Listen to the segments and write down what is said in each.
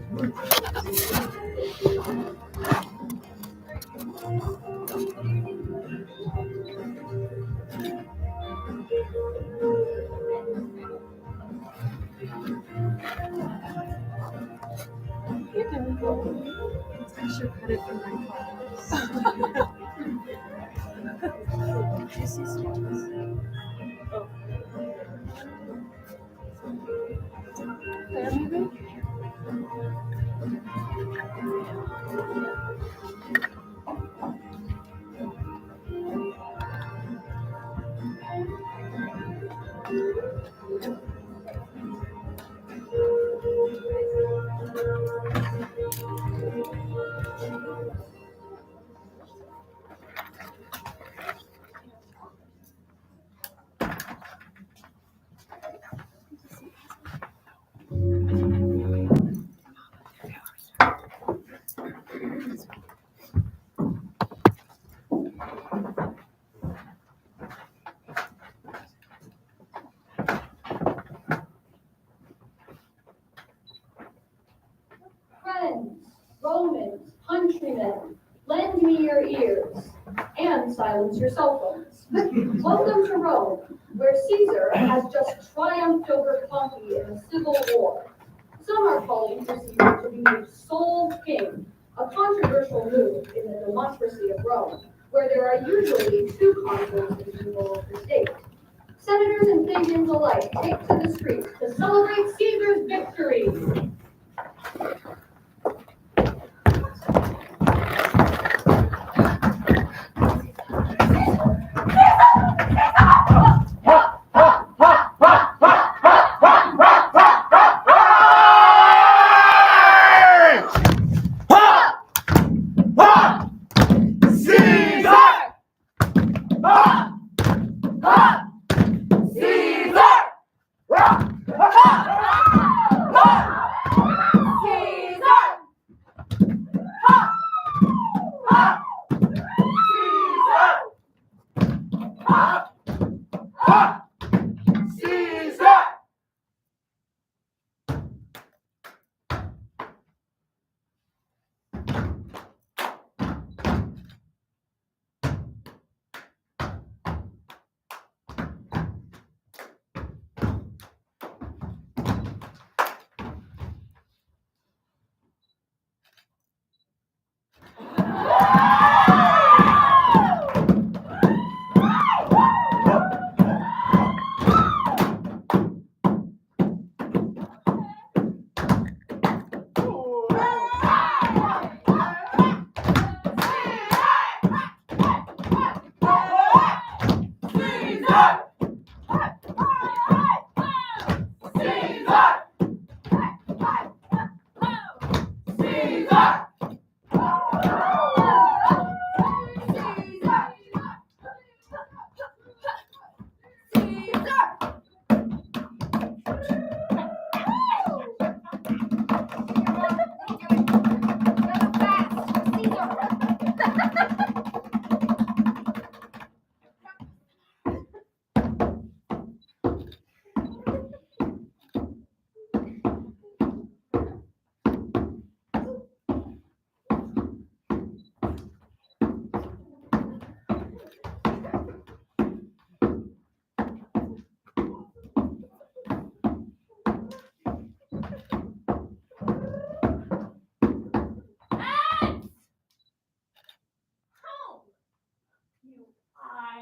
I should credit for my class. Did you see students? Oh. There, maybe? Friends, Romans, countrymen, lend me your ears and silence your cell phones. Welcome to Rome, where Caesar has just triumphed over Pompey in a civil war. Some are calling for Caesar to be made sole king, a controversial move in the democracy of Rome, where there are usually two consuls in control of the state. Senators and plebeians alike take to the streets to celebrate Caesar's victory.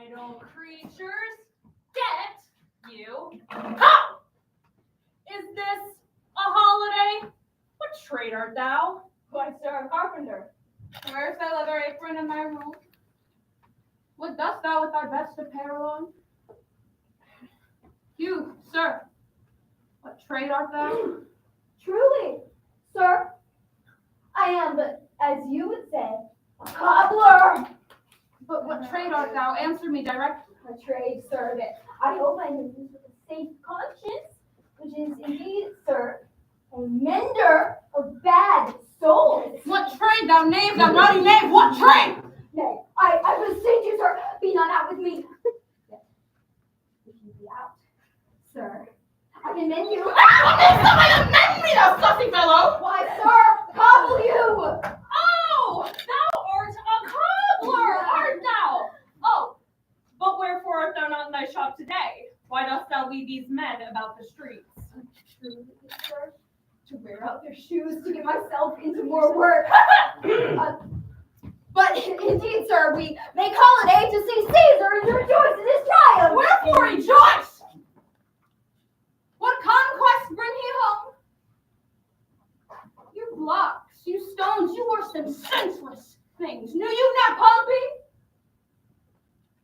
Idle creatures, get you home! Is this a holiday? What trade art thou? Why, sir, a carpenter. Where's thy leather apron in thy room? What dost thou with thy best apparel on? You, sir, what trade art thou? Truly, sir, I am, but as you would say, a cobbler. But what trade art thou? Answer me directly. A trade, sir, that I hope I may use with a safe conscience, which is indeed, sir, a mender of bad souls. What trade, thou knave, thou naughty knave, what trade? Nay, I beseech you, sir, be not out with me. Yes, if you be out, sir, I can mend you. Ah, somebody to mend me, thou saucy fellow! Why, sir, we these men about the streets? Truly, sir, to wear out their shoes to get myself into more work. But indeed, sir, we may call it aid to see Caesar and to rejoice in his triumph. Wherefore rejoice? What conquest bring he home? You blocks, you stones, you worse than senseless things. Knew you not Pompey?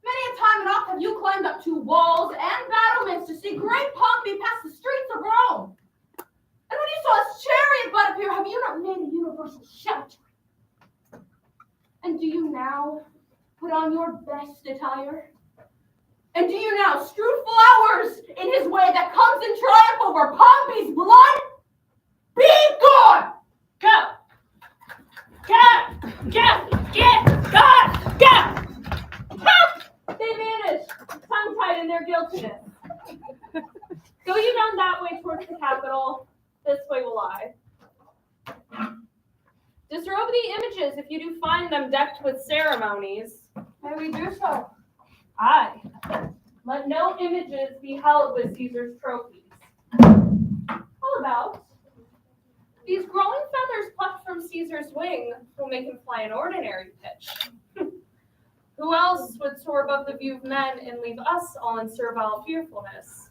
Many a time and oft have you climbed up to walls and battlements to see great Pompey pass the streets of Rome. And when you saw his chariot butt appear, have you not made a universal shout? And do you now put on your best attire? And do you now strew flowers in his way that comes in triumph over Pompey's blood? Be gone! Go! They vanish, tongue-tied in their guiltiness. Go you down that way towards the Capitol. This way will I. Disrobe the images if you do find them decked with ceremonies. May we do so? Aye. Let no images be held with Caesar's trophies. How about? These growing feathers plucked from Caesar's wing will make him fly an ordinary pitch. Who else would soar above the view of men and leave us all in servile fearfulness?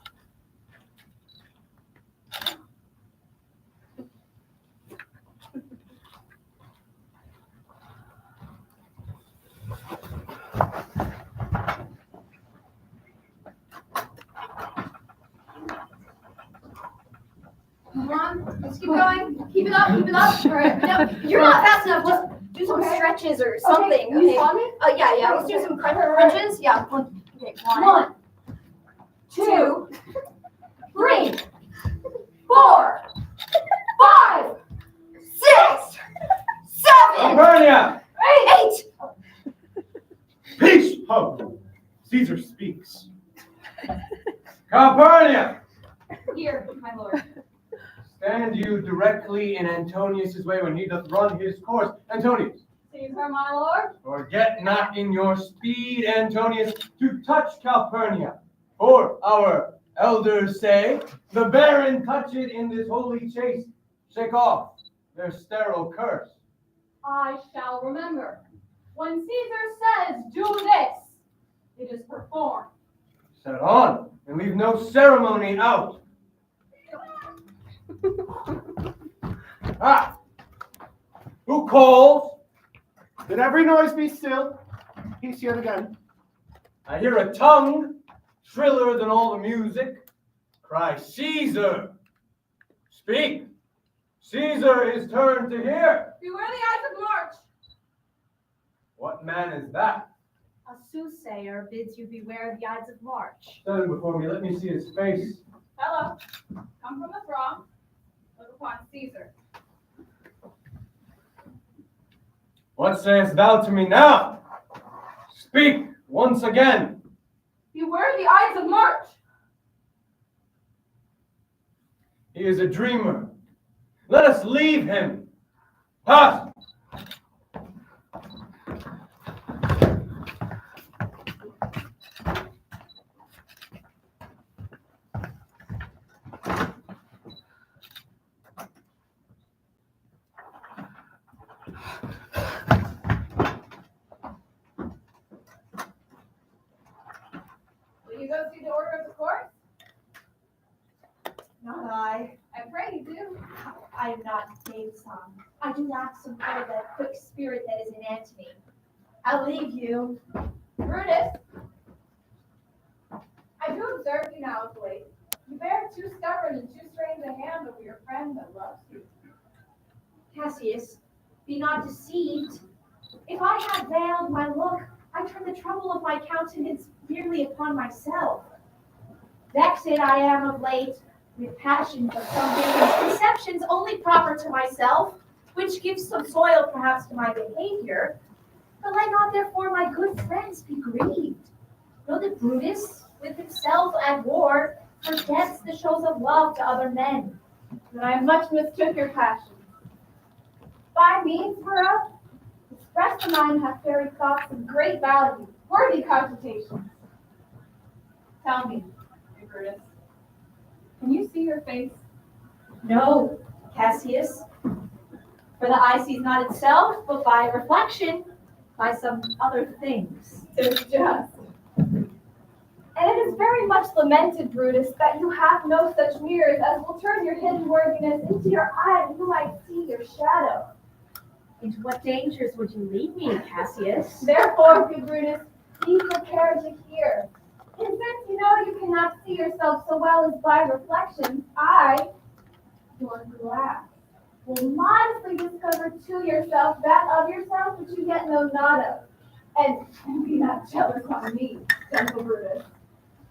Come on, let's keep going. Keep it up, keep it up. All right. No, you're not fast enough. Let's do some stretches or something. You saw me? Yeah. Let's do some crunches. Yeah. Okay, one, 2, 3, 4, 5, 6, 7, Calpurnia! 8. Peace! Ho! Caesar speaks. Calpurnia! Here, my lord. Stand you directly in Antonius's way when he doth run his course. Antonius, Caesar, my lord. forget not in your speed, Antonius, to touch Calpurnia. For our elders say, the baron touch it in this holy chase. Shake off their sterile curse. I shall remember. When Caesar says, do this, it is performed. Set on, and leave no ceremony out. Ah! Who calls? Let every noise be still. Peace yet again. I hear a tongue, shriller than all the music, cry, Caesar! Speak! Caesar is turned to hear. Beware the Ides of March. What man is that? A soothsayer bids you beware the Ides of March. Stand before me, let me see his face. Fellow, come from the throng. Look upon Caesar. What sayest thou to me now? Speak once again. Beware the Ides of March. He is a dreamer. Let us leave him. Pass! Will you go see the order of the court? Not I. I pray you do. I am not Dave's son. I do lack some part of that quick spirit that is in Antony. I'll leave you. Brutus, I do observe you now of late. You bear too stubborn and too strange a hand over your friend that loves you. Cassius, be not deceived. If I had veiled my look, I turn the trouble of my countenance merely upon myself. Vexed I am of late with passions of some things, deceptions only proper to myself, which gives some soil perhaps to my behavior. But let not therefore my good friends be grieved. Know that Brutus, with himself at war, forgets the shows of love to other men. That I much mistook your passion. By me, Vera, expressed the mind hath carried thoughts of great Great value, worthy cogitations. Tell me, dear Brutus, Can you see your face? No, Cassius. For the eye sees not itself, but by reflection, by some other things. Tis just. And it is very much lamented, Brutus, that you have no such mirrors as will turn your hidden worthiness into your eye, and you might see your shadow. Into what dangers would you lead me, Cassius? Therefore, good Brutus, be prepared to hear. And since you know you cannot see yourself so well as by reflection, I, your glass, will modestly discover to yourself that of yourself which you yet know not of. And be not jealous on me, gentle Brutus.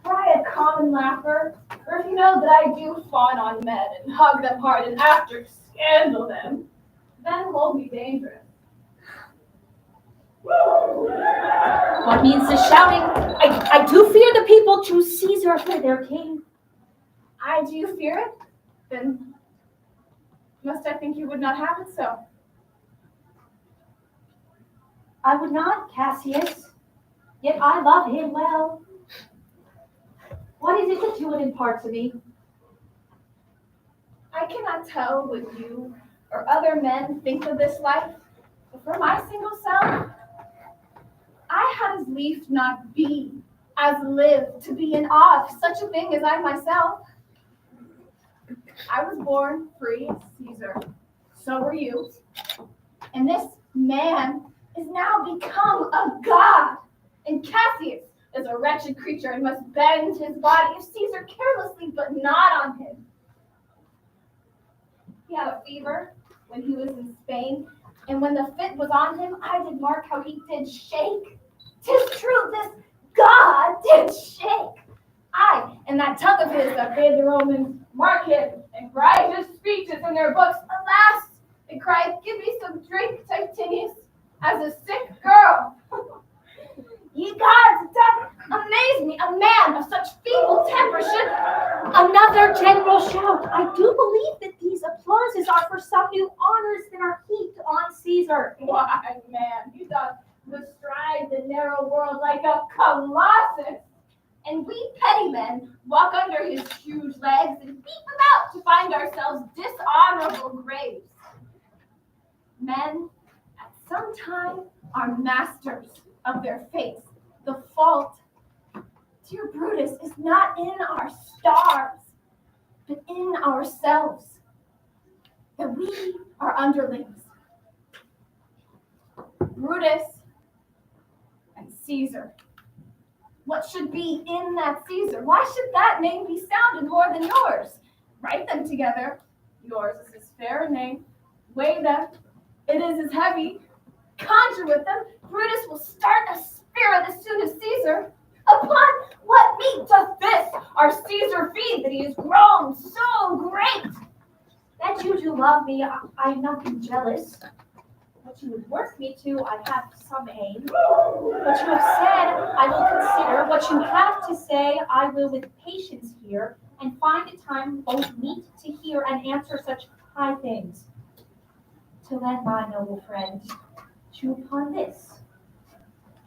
For I a common laugher, or if you know that I do fawn on men and hug them hard and after scandal them, then hold me dangerous. What means the shouting? I do fear the people choose Caesar for their king. I do fear it? Then must I think you would not have it so? I would not, Cassius, yet I love him well. What is it that you would impart to me? I cannot tell what you or other men think of this life, but for my single self, I had as lief not be, as live to be in awe of such a thing as I myself. I was born free as Caesar, so were you, and this man is now become a god, and Cassius is a wretched creature and must bend his body of Caesar carelessly, but not on him. He had a fever when he was in Spain, and when the fit was on him, I did mark how he did shake. 'Tis true, this God did shake. Aye, and that tongue of his that bade the Romans mark him and write his speeches in their books. Alas, they cried, give me some drink, Titinius, as a sick girl. Ye gods, that amaze me, a man of such feeble temper should... Another general shout. I do believe that these applauses are for some new honors that are heaped on Caesar. Why, man, he doth bestride the narrow world like a colossus. And we petty men walk under his huge legs and beat about to find ourselves dishonorable graves. Men, at some time, are masters of their fates. The fault, dear Brutus, is not in our stars, but in ourselves, that we are underlings. Brutus and Caesar. What should be in that Caesar? Why should that name be sounded more than yours? Write them together. Yours is his fair name. Weigh them. It is as heavy. Conjure with them. Brutus will start a spirit as soon as Caesar. Upon what meat doth this our Caesar feed that he is grown so great? That you do love me, I am nothing jealous. What you would work me to, I have some aim. What you have said, I will consider. What you have to say, I will with patience hear, and find a time both meet to hear and answer such high things. Till then, my noble friend, chew upon this.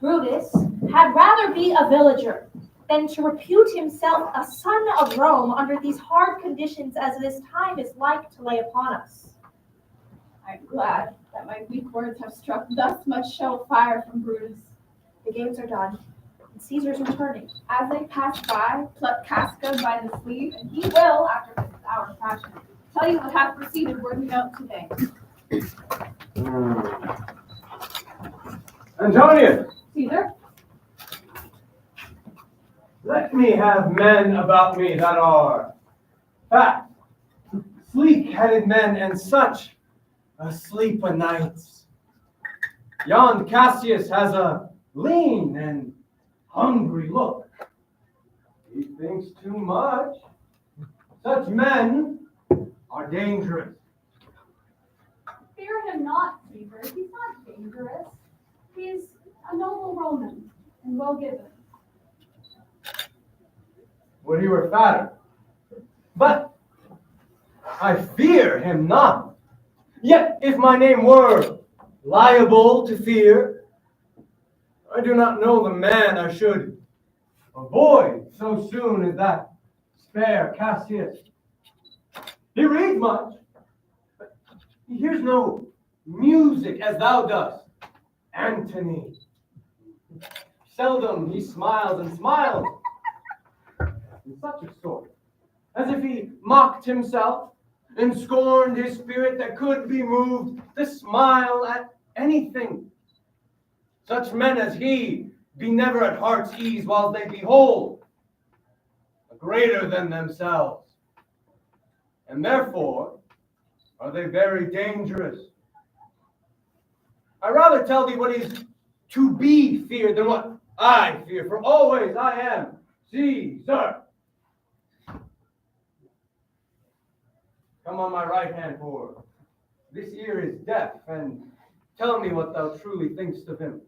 Brutus had rather be a villager than to repute himself a son of Rome under these hard conditions as this time is like to lay upon us. I am glad that my weak words have struck thus much show fire from Brutus. The games are done, and Caesar's returning. As they pass by, pluck Casca by the sleeve, and he will, after his hour fashion, tell you what hath proceeded worthy note today. Antonius, Caesar, let me have men about me that are fat, sleek-headed men, and such asleep o' nights. Yon Cassius has a lean and hungry look. He thinks too much. Such men are dangerous. Fear him not, Caesar. He's not dangerous. He's a noble Roman and well given. Would he were fatter. But I fear him not. Yet if my name were liable to fear, I do not know the man I should avoid so soon as that spare Cassius He reads much, but he hears no music as thou dost, Antony. Seldom he smiles and smiles in such a sort, as if he mocked himself and scorned his spirit that could be moved to smile at anything. Such men as he be never at heart's ease while they behold a greater than themselves, and therefore are they very dangerous. I rather tell thee what is to be feared than what I fear, for always I am Caesar. Come on my right hand, for this ear is deaf, and tell me what thou truly thinkst of him.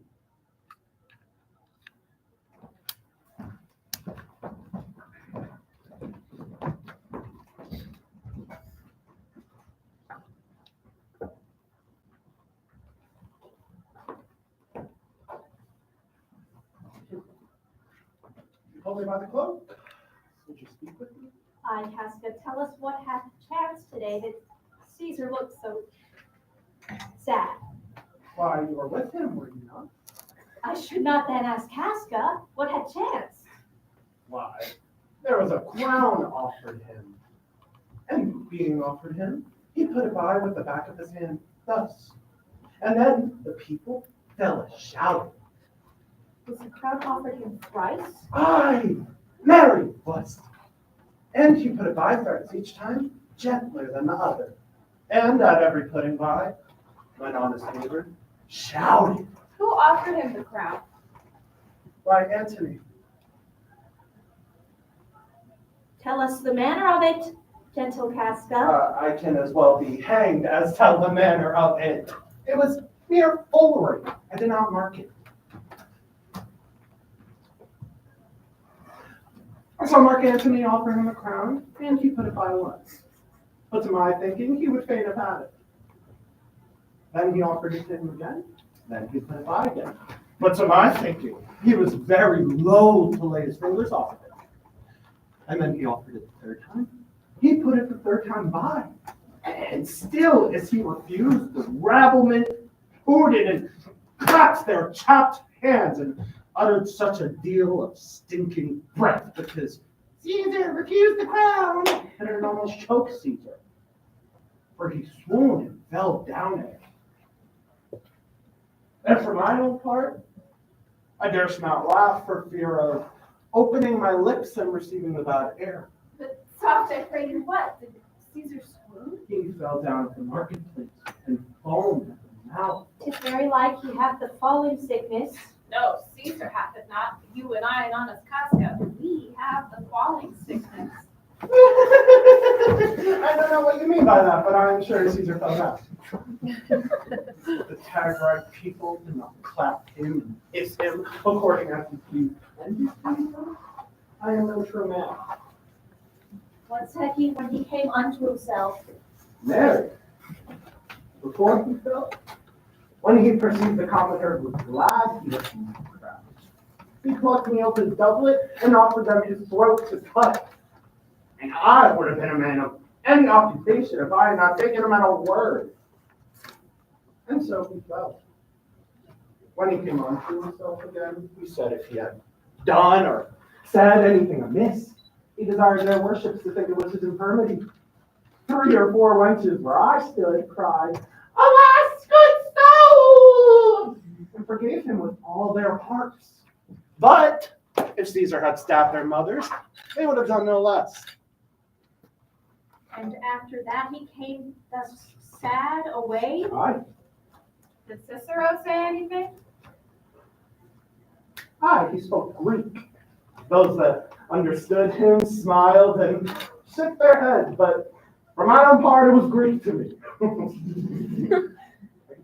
You told me about the cloak. Would you speak with me? Ay, Casca, tell us what hath chanced today that Caesar looks so sad. Why, you were with him, were you not? I should not then ask Casca what had chanced. Why, there was a crown offered him. And being offered him, he put it by with the back of his hand, thus. And then the people fell a shouting. Was the crown offered him thrice? Aye, Mary blessed. And he put it by thrice, each time gentler than the other. And at every putting by, went on his neighbor, shouting. Who offered him the crown? Why, Antony. Tell us the manner of it, gentle Casca. I can as well be hanged as tell the manner of it. It was mere foolery. I did not mark it. I saw Mark Antony offer him a crown, and he put it by once. But to my thinking, he would fain have had it. Then he offered it to him again, then he put it by again. But to my thinking, he was very loath to lay his fingers off of it. And then he offered it the third time. He put it the third time by. And still, as he refused, the rabblement hooted and clapped their chapped hands and uttered such a deal of stinking breath because Caesar refused the crown, and it almost choked Caesar, for he swooned and fell down at it. And for my own part, I durst not laugh for fear of opening my lips and receiving the bad air. But soft, I pray you what? Did Caesar swoon? He fell down at the marketplace and foamed at the mouth. 'Tis very like he hath the falling sickness. No, Caesar hath it not. You and I and honest Casca, we have the falling sickness. I don't know what you mean by that, but I am sure Caesar fell down. The Tagrite people did not clap him and hiss him according as he pleased. I am no true man. What said he when he came unto himself? Mary, before he fell, when he perceived the common herd was glad he was in the crowd, he plucked me off his doublet and offered them his throat to cut. And I would have been a man of any occupation if I had not taken him at a word. And so he fell. When he came unto himself again, he said if he had done or said anything amiss, he desired their worships to think it was his infirmity. 3 or 4 wenches where I stood cried, "Alas, good soul!" and forgave him with all their hearts. But if Caesar had stabbed their mothers, they would have done no less. And after that he came thus sad away. Aye, Did Cicero say anything? aye, he spoke Greek. Those that understood him smiled and shook their heads, but for my own part, it was Greek to me. I can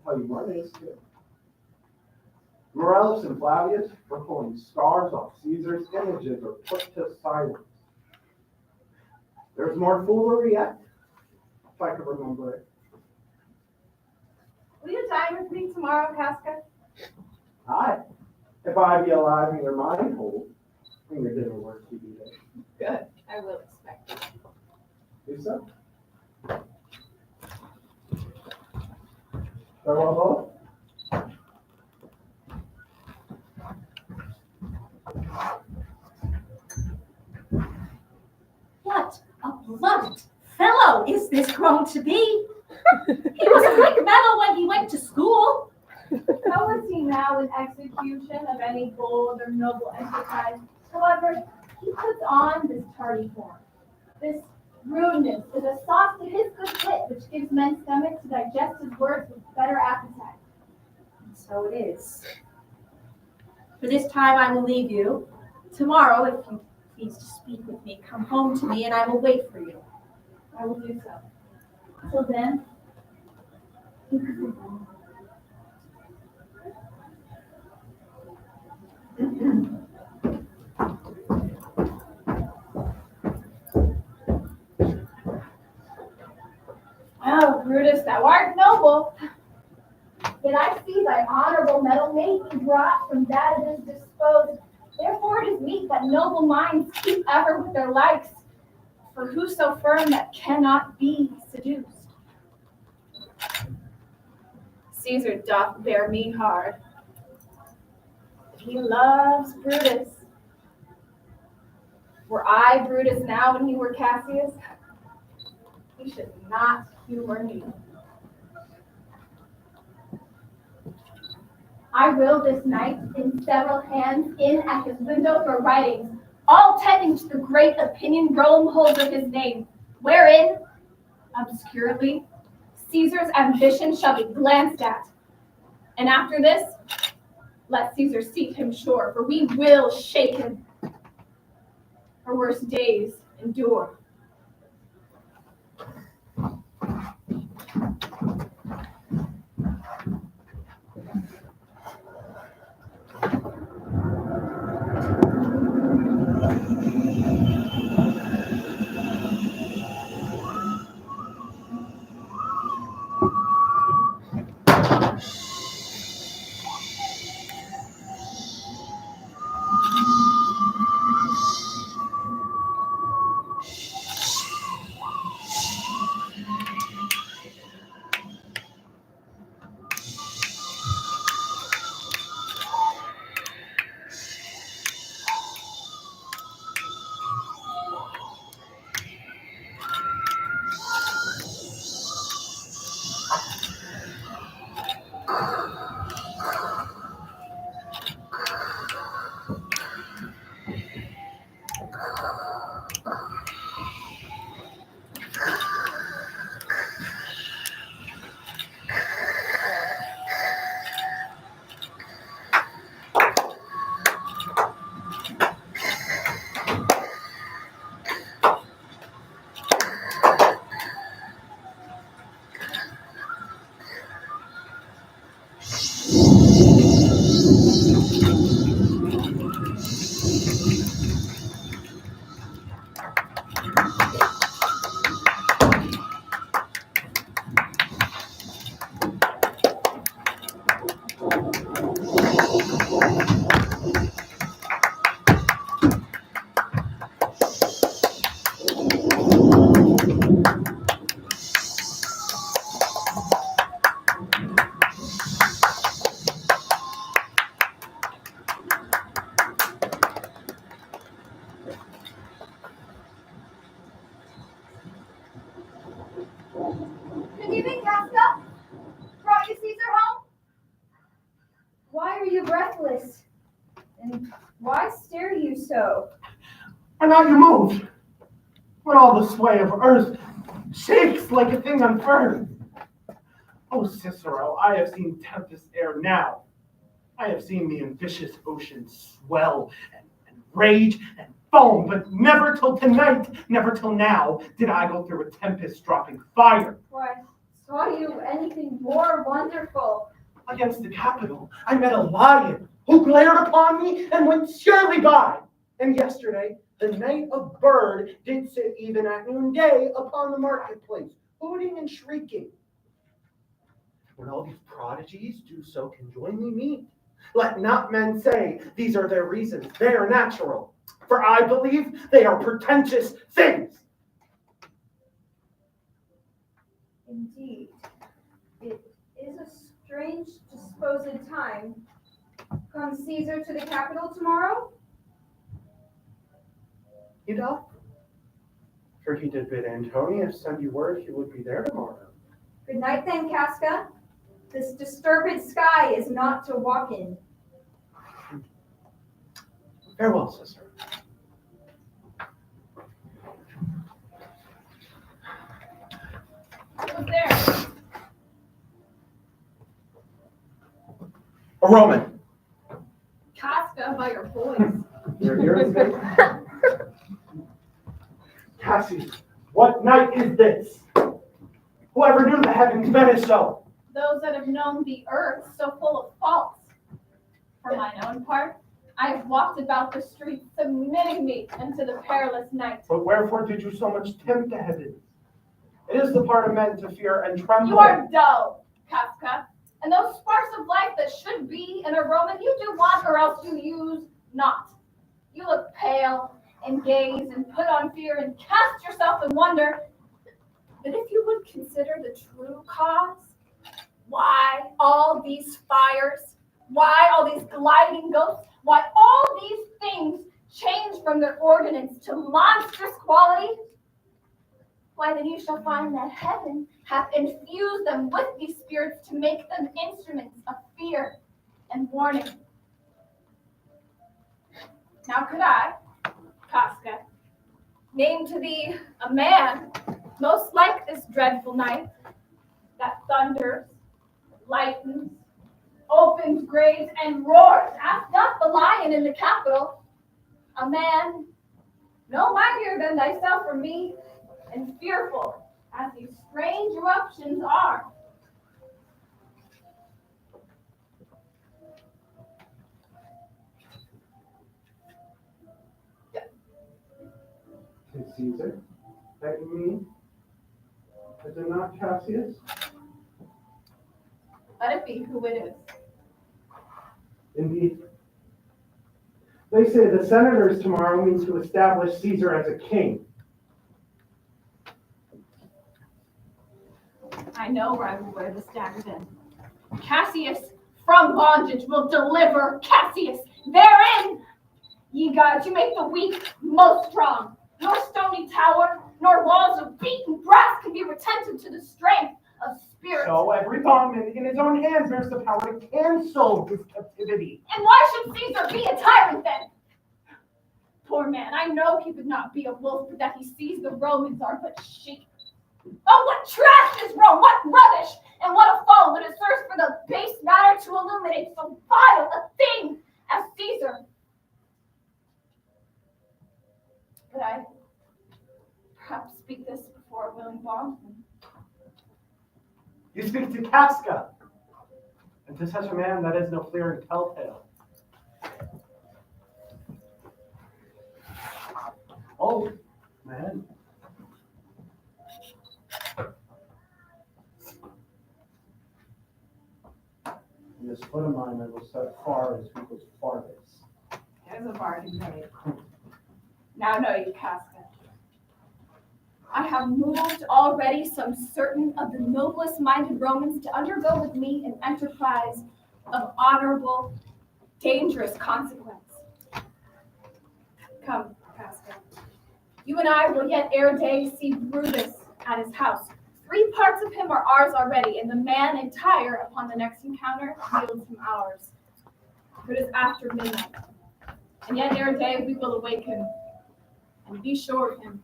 tell you one is too. Morellus and Flavius were pulling scars off Caesar's images or put to silence. There's more foolery yet, if I could remember it. Will you dine with me tomorrow, Casca? Aye, if I be alive and your mind whole, and your dinner work to be there. Good. I will expect it. Do so. Farewell both. What a blunt fellow is this grown to be? He was a quick mellow when he went to school. How is he now in execution of any bold or noble enterprise? However, he puts on this tardy form. This rudeness is a sauce to his good wit, which gives men's stomachs to digest his words with better appetite. And so it is. For this time I will leave you. Tomorrow, if you please to speak with me, come home to me and I will wait for you. I will do so. Till then, you can be gone. Well, Brutus, thou art noble. Yet I see thy honorable metal may be brought from that it is disposed. Therefore it is meet that noble minds keep ever with their likes. For who so firm that cannot be seduced? Caesar doth bear me hard. He loves Brutus. Were I Brutus now when he were Cassius, he should not humor me. I will this night in several hands in at his window for writings, all tending to the great opinion Rome holds of his name, wherein, obscurely, Caesar's ambition shall be glanced at. And after this, let Caesar seat him sure, for we will shake him. Her worst days endure. Good evening, Casca. Brought you Caesar home? Why are you breathless? And why stare you so? Are not you moved? When all the sway of earth shakes like a thing unfurled. Oh, Cicero, I have seen tempest air now. I have seen the ambitious ocean swell and rage and foam, but never till tonight, never till now, did I go through a tempest dropping fire. Why, saw you anything more wonderful? Against the Capitol, I met a lion who glared upon me and went surely by. And yesterday, the night of bird did sit even at noonday upon the marketplace, hooting and shrieking. When all these prodigies do so conjointly meet, let not men say these are their reasons, they are natural, for I believe they are portentous things. Indeed, it is a strange disposed time. Comes Caesar to the capital tomorrow? He doth. For he did bid Antonius send you word he would be there tomorrow. Good night then, Casca. This disturbed sky is not to walk in. Farewell, sister. Who's there? A Roman. Casca, by your voice. Your ears big. Cassius, what night is this? Whoever knew the heavens meant it so? Those that have known the earth so full of faults. For mine own part, I have walked about the streets, submitting me unto the perilous night. But wherefore did you so much tempt the heavens? It is the part of men to fear and tremble. You are dull, Casca, and those sparks of life that should be in a Roman you do want, or else you use not. You look pale and gaze and put on fear and cast yourself in wonder. But if you would consider the true cause, why all these fires? Why all these gliding ghosts? Why all these things change from their ordinance to monstrous quality? Why then you shall find that heaven hath infused them with these spirits to make them instruments of fear and warning. Now could I, Casca, name to thee a man most like this dreadful night that thunders, lightens, opens graves, and roars, ask not the lion in the Capitol, a man no mightier than thyself or me, and fearful as these strange eruptions are. Is Caesar that you mean? Is it not Cassius? Let it be who it is. Indeed. They say the senators tomorrow mean to establish Caesar as a king. I know where I will wear this dagger then. Cassius from bondage will deliver Cassius. Therein, ye gods, you make the weak most strong. Nor stony tower, nor walls of beaten brass can be retentive to the strength of spirit. So every bondman in his own hands bears the power to cancel his captivity. And why should Caesar be a tyrant then? Poor man, I know he would not be a wolf, but that he sees the Romans are but sheep. Oh, what trash is Rome, what rubbish, and what a foe that it serves for the base matter to illuminate so vile a thing as Caesar. Could I perhaps speak this before a willing bondman? You speak to Casca, and to such a man that is no clearing telltale. Oh, man. And this foot of mine I will set far as he goes farthest. There's a bargain made. Now know you, Casca. I have moved already some certain of the noblest minded Romans to undergo with me an enterprise of honorable, dangerous consequence. Come, Casca. You and I will yet ere day see Brutus at his house. 3 parts of him are ours already, and the man entire upon the next encounter yields him ours. For it is after midnight. And yet ere day we will awake him, and be sure of him.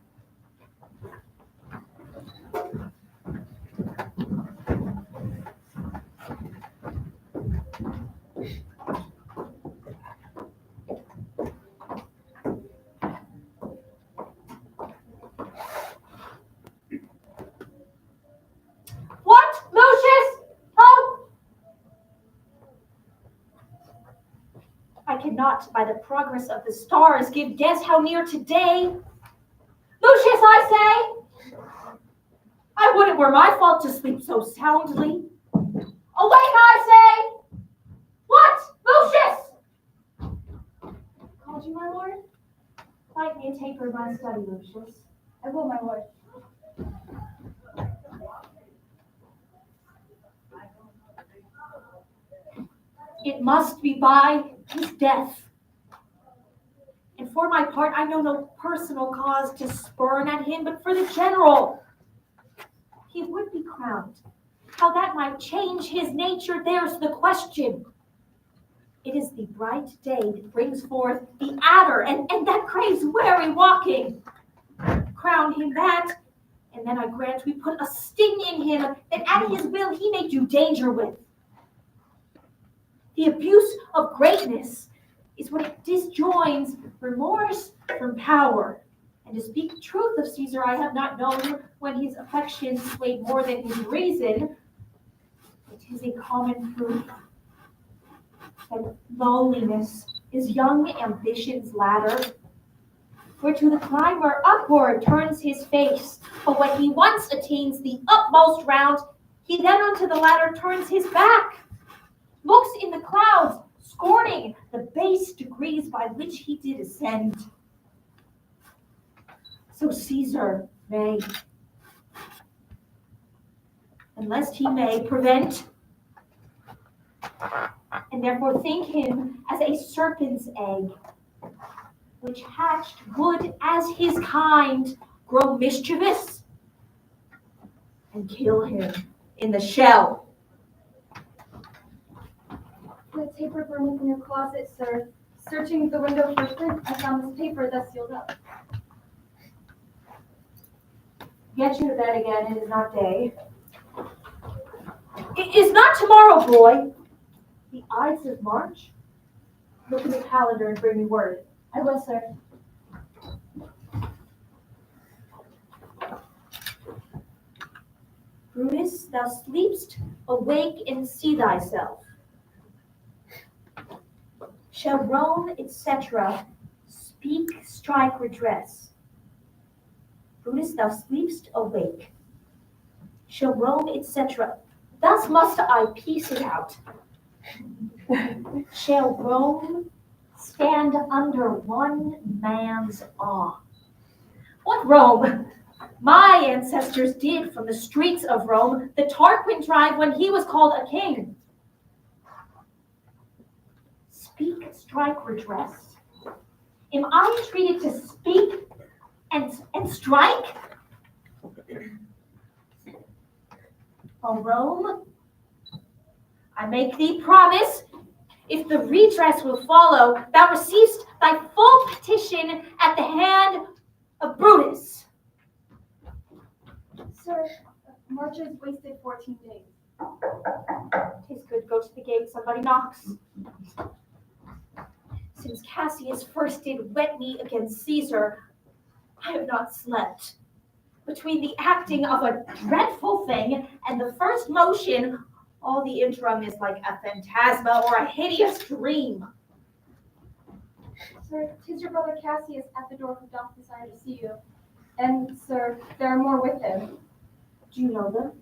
What, Lucius? Oh! I cannot, by the progress of the stars, give guess how near today. Lucius, I say! I would it were my fault to sleep so soundly. Awake, I say! What, Lucius? Called you, my lord? Light me a taper in my study, Lucius. I will, my lord. it must be by his death. And for my part, I know no personal cause to spurn at him, but for the general. He would be crowned. How that might change his nature, there's the question. It is the bright day that brings forth the adder, and that craves wary walking. Crown him that, and then I grant we put a sting in him that at his will he may do danger with. The abuse of greatness is when it disjoins remorse from power. And to speak truth of Caesar, I have not known when his affections swayed more than his reason. It is a common proof that lowliness is young ambition's ladder, where to the climber upward turns his face, but when he once attains the utmost round, he then unto the ladder turns his back, looks in the clouds, scorning the base degrees by which he did ascend. So Caesar may, and lest he may prevent, and therefore think him as a serpent's egg, which hatched would as his kind grow mischievous, and kill him in the shell. The taper burning in your closet, sir. Searching the window for flint, I found this paper thus sealed up. Get you to bed again, it is not day. It is not tomorrow, boy. The Ides of March? Look in the calendar and bring me word. I will, sir. Brutus, thou sleepst, awake and see thyself. Shall Rome, etc., speak, strike, redress? Brutus, thou sleepst, awake. Shall Rome, etc., thus must I piece it out. Shall Rome stand under one man's awe? What Rome? My ancestors did from the streets of Rome the Tarquin drive when he was called a king. Speak, strike, redress. Am I treated to speak and strike? O Rome, I make thee promise, if the redress will follow, thou receivest thy full petition at the hand of Brutus. Sir, March has wasted 14 days. 'Tis good, go to the gate, somebody knocks. Since Cassius first did wet me against Caesar, I have not slept. Between the acting of a dreadful thing and the first motion, all the interim is like a phantasma or a hideous dream. Sir, 'tis your brother Cassius at the door who doth desire to see you. And, sir, there are more with him. Do you know them?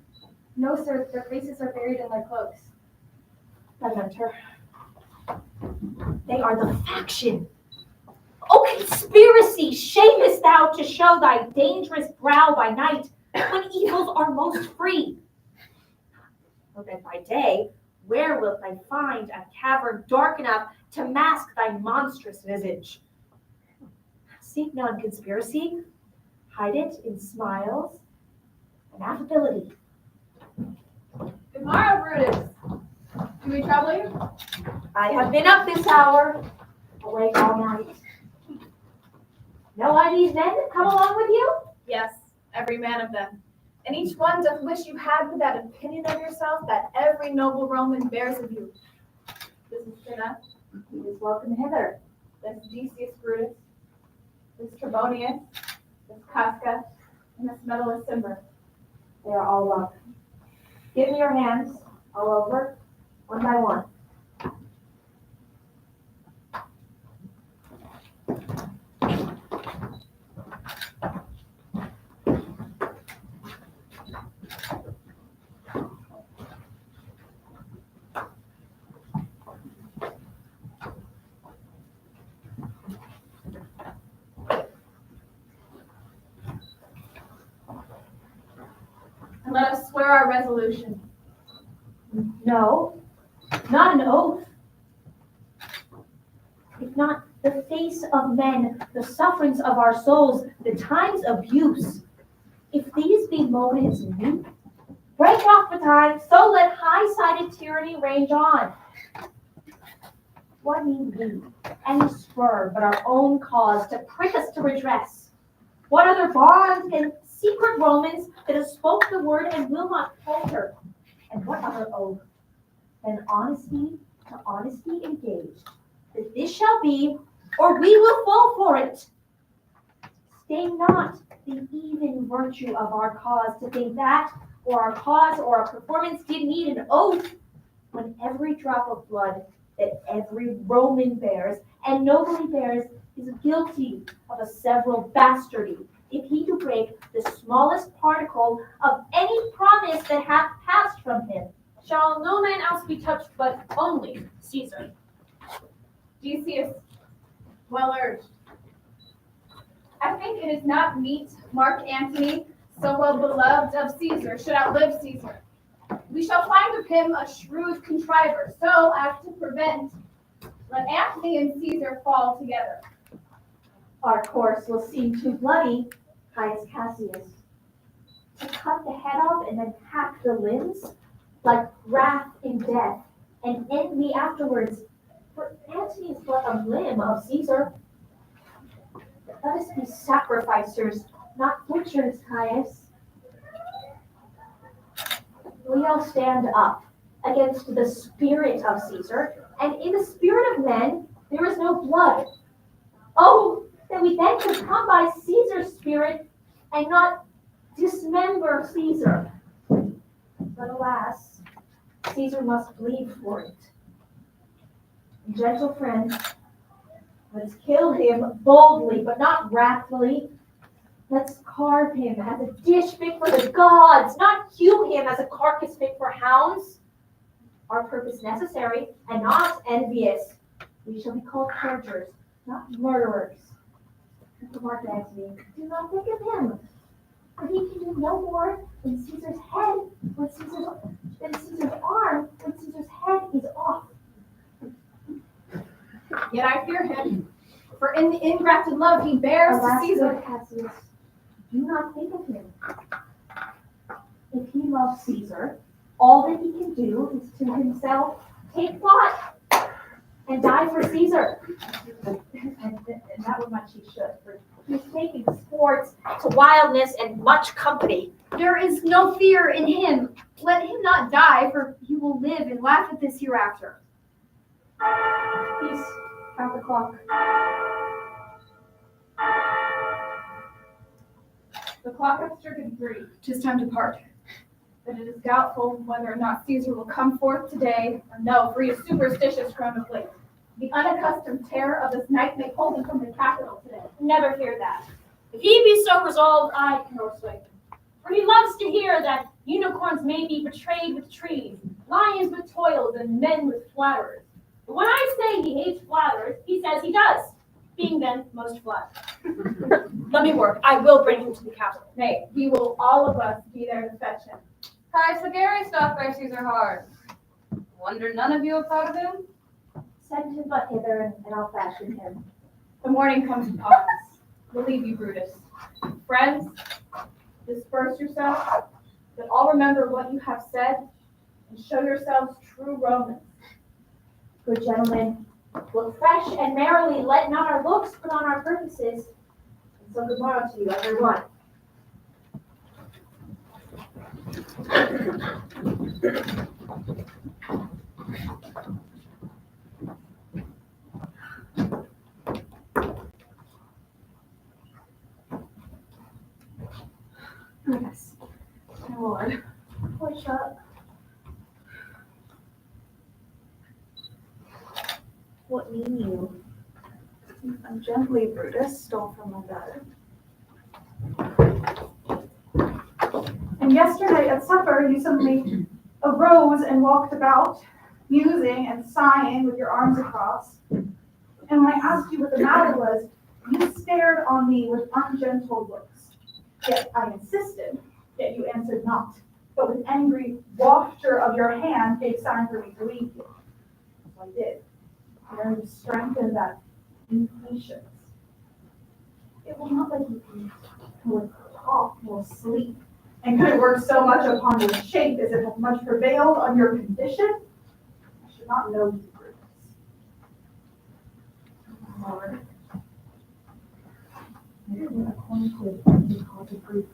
No, sir, their faces are buried in their cloaks. Then enter. They are the faction. O conspiracy, shamest thou to show thy dangerous brow by night, when evils are most free? For then by day, where wilt thou find a cavern dark enough to mask thy monstrous visage? Seek none conspiracy, hide it in smiles and affability. Good morrow, Brutus. Do we trouble you? I have been up this hour, awake all night. No these men come along with you? Yes, every man of them. And each one doth wish you had with that opinion of yourself that every noble Roman bears of you. This is Cinna. He is welcome hither. This Decius Brutus. This Trebonius. This Casca. And this Metellus Cimber. They are all welcome. Give me your hands all over, one by one. And let us swear our resolution. No, not an oath, if not the face of men, the sufferings of our souls, the times of use. If these be motives new, break off the time, so let high-sided tyranny range on. What need we, any spur but our own cause to prick us to redress? What other bonds can secret Romans that have spoke the word and will not falter? And what other oath than honesty to honesty engaged, that this shall be, or we will fall for it? Stay not the even virtue of our cause to think that, or our cause or our performance did need an oath, when every drop of blood that every Roman bears, and nobly bears, is guilty of a several bastardy, if he do break the smallest particle of any promise that hath passed from him. Shall no man else be touched but only Caesar? Decius, well urged. I think it is not meet Mark Antony, so well beloved of Caesar, should outlive Caesar. We shall find of him a shrewd contriver, so as to prevent, let Antony and Caesar fall together. Our course will seem too bloody, Caius Cassius. To cut the head off and then hack the limbs, like wrath in death, and end me afterwards, for Antony is but a limb of Caesar. Let us be sacrificers, not butchers, Caius. We all stand up against the spirit of Caesar, and in the spirit of men there is no blood. Oh, that we then could come by Caesar's spirit and not dismember Caesar. But alas, Caesar must bleed for it. Gentle friend, let's kill him boldly, but not wrathfully. Let's carve him as a dish fit for the gods, not hew him as a carcass fit for hounds. Our purpose necessary and not envious. We shall be called perjurers, not murderers. Mark Antony, do not think of him, for he can do no more than Caesar's head, than Caesar's arm, when Caesar's head is off. Yet I fear him, for in the ingrafted love he bears to Alas, Caesar. Lord Cassius, do not think of him. If he loves Caesar, all that he can do is to himself take thought and die for Caesar. And that would much he should, for he's taking sports to wildness and much company. There is no fear in him. Let him not die, for he will live and laugh at this hereafter. Peace, count the clock. The clock hath stricken 3. 'Tis time to part. But it is doubtful whether or not Caesar will come forth today, or no, for he is superstitious chronically. The unaccustomed terror of this night may hold him from the capital today. Never fear that. If he be so resolved, I can persuade him. For he loves to hear that unicorns may be betrayed with trees, lions with toils, and men with flatterers. But when I say he hates flatterers, he says he does, being then most flattered. Let me work. I will bring him to the capital. Nay, we will all of us be there to fetch him. Caius Sugarius doth bear Caesar hard. Wonder none of you have thought of him? Send him but hither, and I'll fashion him. The morning comes upon us. We'll leave you, Brutus. Friends, disperse yourselves, but all remember what you have said, and show yourselves true Romans. Good gentlemen, look fresh and merrily, let not our looks put on our purposes. And so good morrow to you, everyone. Yes, my lord. Push up. What mean you? Ungently, Brutus stole from my bed. And yesterday at supper, you suddenly arose and walked about, musing and sighing with your arms across. And when I asked you what the matter was, you stared on me with ungentle looks. Yet I insisted, yet you answered not, but with angry wafture of your hand gave sign for me to leave you. So I did. There to strengthen that impatience. It will not let you eat, nor talk, nor sleep, and could it work so much upon your shape as it hath much prevailed on your condition? I should not know you, Brutus. Lord, maybe we acquainted the cause of grief.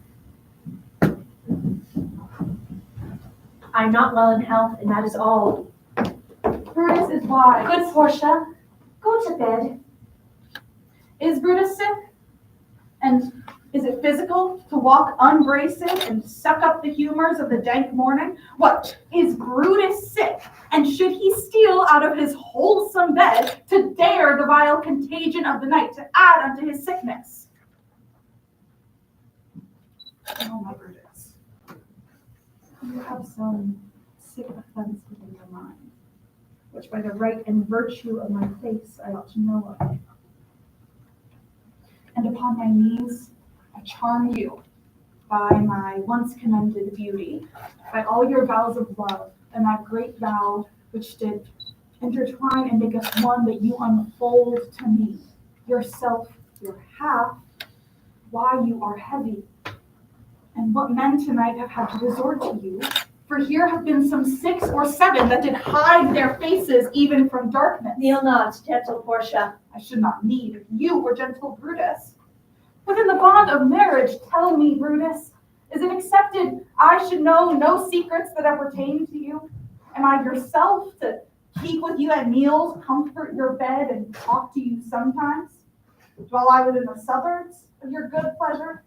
I'm not well in health, and that is all. Brutus is wise. Good Portia, go to bed. Is Brutus sick? And is it physical to walk unbraced and suck up the humors of the dank morning? What, is Brutus sick? And should he steal out of his wholesome bed to dare the vile contagion of the night to add unto his sickness? Oh, my Brutus, you have some sick offense within your mind, which by the right and virtue of my face I ought to know of. And upon my knees I charm you by my once commended beauty, by all your vows of love, and that great vow which did intertwine and make us one, that you unfold to me yourself, your half, why you are heavy, and what men tonight have had to resort to you. For here have been some 6 or 7 that did hide their faces even from darkness. Kneel not, gentle Portia. I should not need if you were gentle Brutus. Within the bond of marriage, tell me, Brutus, is it accepted I should know no secrets that appertain to you? Am I yourself to keep with you at meals, comfort your bed, and talk to you sometimes? Dwell I within the suburbs of your good pleasure?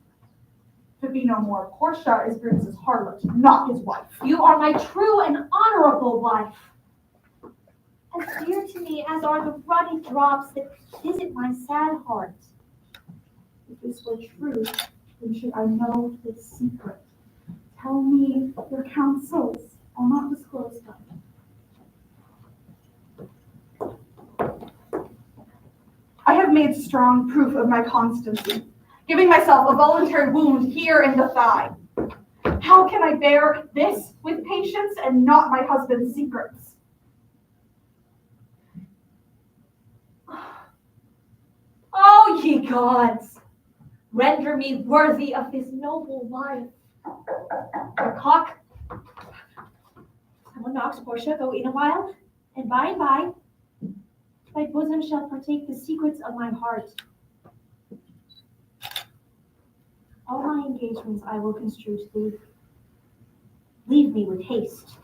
To be no more, Portia is Brutus's harlot, not his wife. You are my true and honorable wife. As dear to me as are the ruddy drops that visit my sad heart. If this were true, then should I know this secret. Tell me your counsels. I'll not disclose them. I have made strong proof of my constancy, giving myself a voluntary wound here in the thigh. How can I bear this with patience and not my husband's secrets? Oh, ye gods, render me worthy of this noble wife. Your cock. Someone knocks, Portia, go in a while, and by, thy bosom shall partake the secrets of my heart. All my engagements I will construe to thee. Leave me with haste.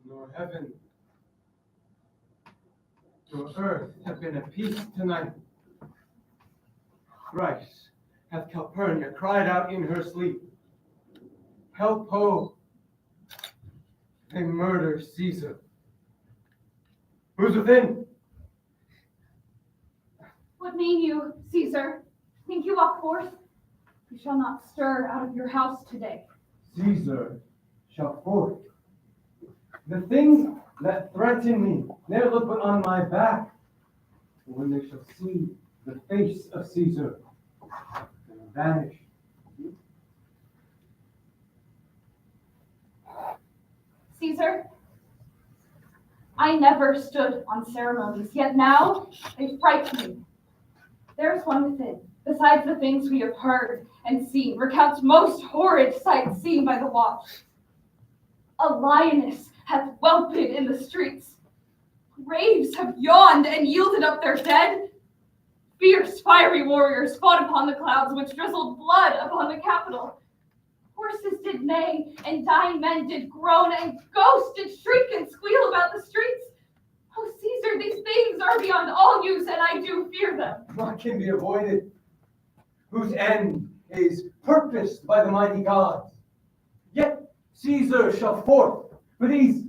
Nor heaven, Your earth have been at peace tonight. Thrice hath Calpurnia cried out in her sleep, help ho! They murder Caesar. Who's within? What mean you, Caesar? Think you walk forth? You shall not stir out of your house today. Caesar shall forth. The things that threaten me ne'er look but on my back. And when they shall see the face of Caesar, they will vanish. Caesar, I never stood on ceremonies, yet now they fright me. There's one within, besides the things we have heard and seen, recounts most horrid sights seen by the watch. A lioness hath whelped in the streets. Graves have yawned and yielded up their dead. Fierce, fiery warriors fought upon the clouds, which drizzled blood upon the Capitol. Horses did neigh, and dying men did groan, and ghosts did shriek and squeal about the streets. Oh, Caesar, these things are beyond all use, and I do fear them. What can be avoided? Whose end is purposed by the mighty gods. Yet Caesar shall forth, for these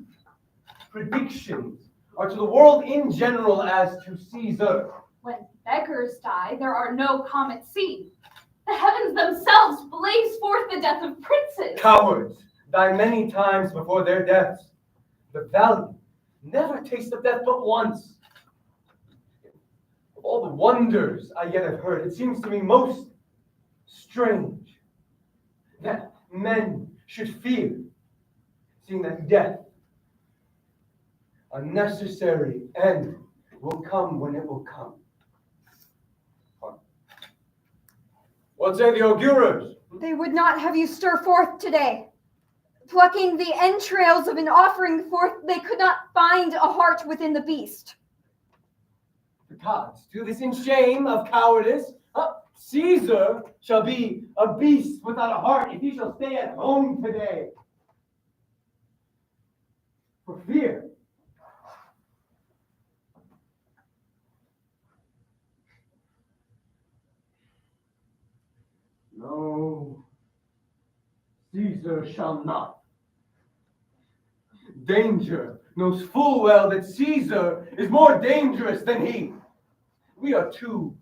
predictions are to the world in general as to Caesar. When beggars die, there are no comets seen. The heavens themselves blaze forth the death of princes. Cowards die many times before their deaths. The valiant never taste of death but once. Of all the wonders I yet have heard, it seems to me most strange that men should fear, seeing that death, a necessary end, will come when it will come. What say the augurers? They would not have you stir forth today. Plucking the entrails of an offering forth, they could not find a heart within the beast. The gods do this in shame of cowardice. Caesar shall be a beast without a heart if he shall stay at home today. For fear. No, Caesar shall not. Danger knows full well that Caesar is more dangerous than he. We are two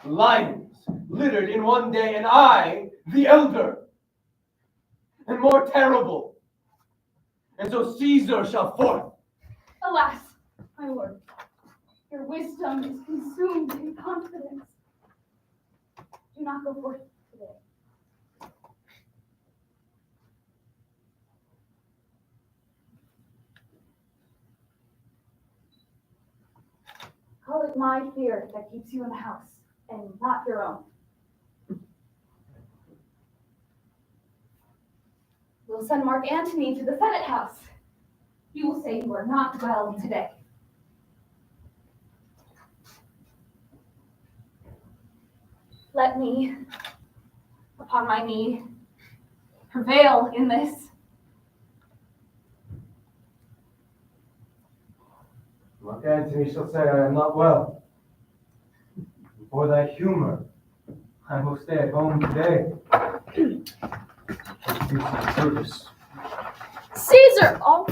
lions littered in one day, and I, the elder, and more terrible. And so Caesar shall forth. Alas, my lord, your wisdom is consumed in confidence. Do not go forth today. Call it my fear that keeps you in the house, and not your own. We'll send Mark Antony to the Senate House. He will say you are not well today. Let me, upon my knee, prevail in this. Mark Antony shall say I am not well. For thy humor, I will stay at home today. Service. Caesar! Oh,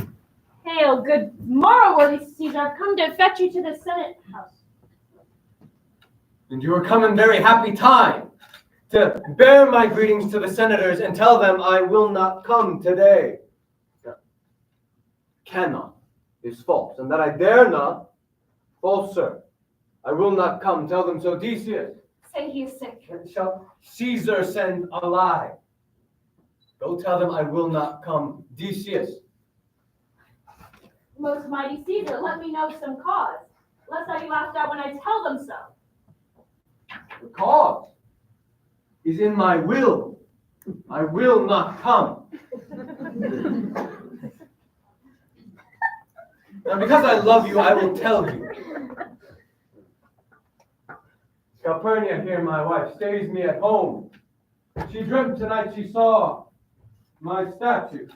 hail, good morrow, worthy Caesar. I've come to fetch you to the Senate house. And you are come in very happy time to bear my greetings to the senators and tell them I will not come today. Cannot is false, and that I dare not, false, sir. I will not come. Tell them so, Decius. Say he is sick. And shall Caesar send a lie? Go tell them I will not come, Decius. Most mighty Caesar, let me know some cause, lest I be laughed at when I tell them so. The cause is in my will. I will not come. Now, because I love you, I will tell you. Calpurnia here, my wife, stays me at home. She dreamt tonight she saw my statue.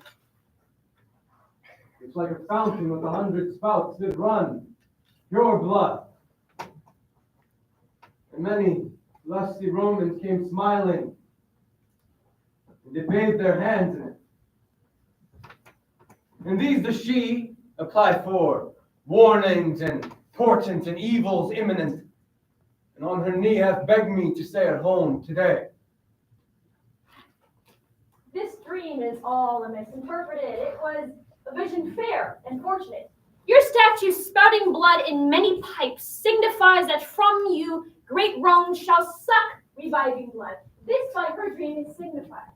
It's like a fountain with 100 spouts that run. pure blood. And many lusty Romans came smiling, and they bathed their hands in it. And these the she applied for warnings and portents and evils imminent, and on her knee hath begged me to stay at home today. This dream is all misinterpreted. It was a vision fair and fortunate. Your statue spouting blood in many pipes signifies that from you great Rome shall suck reviving blood. This by her dream is signified.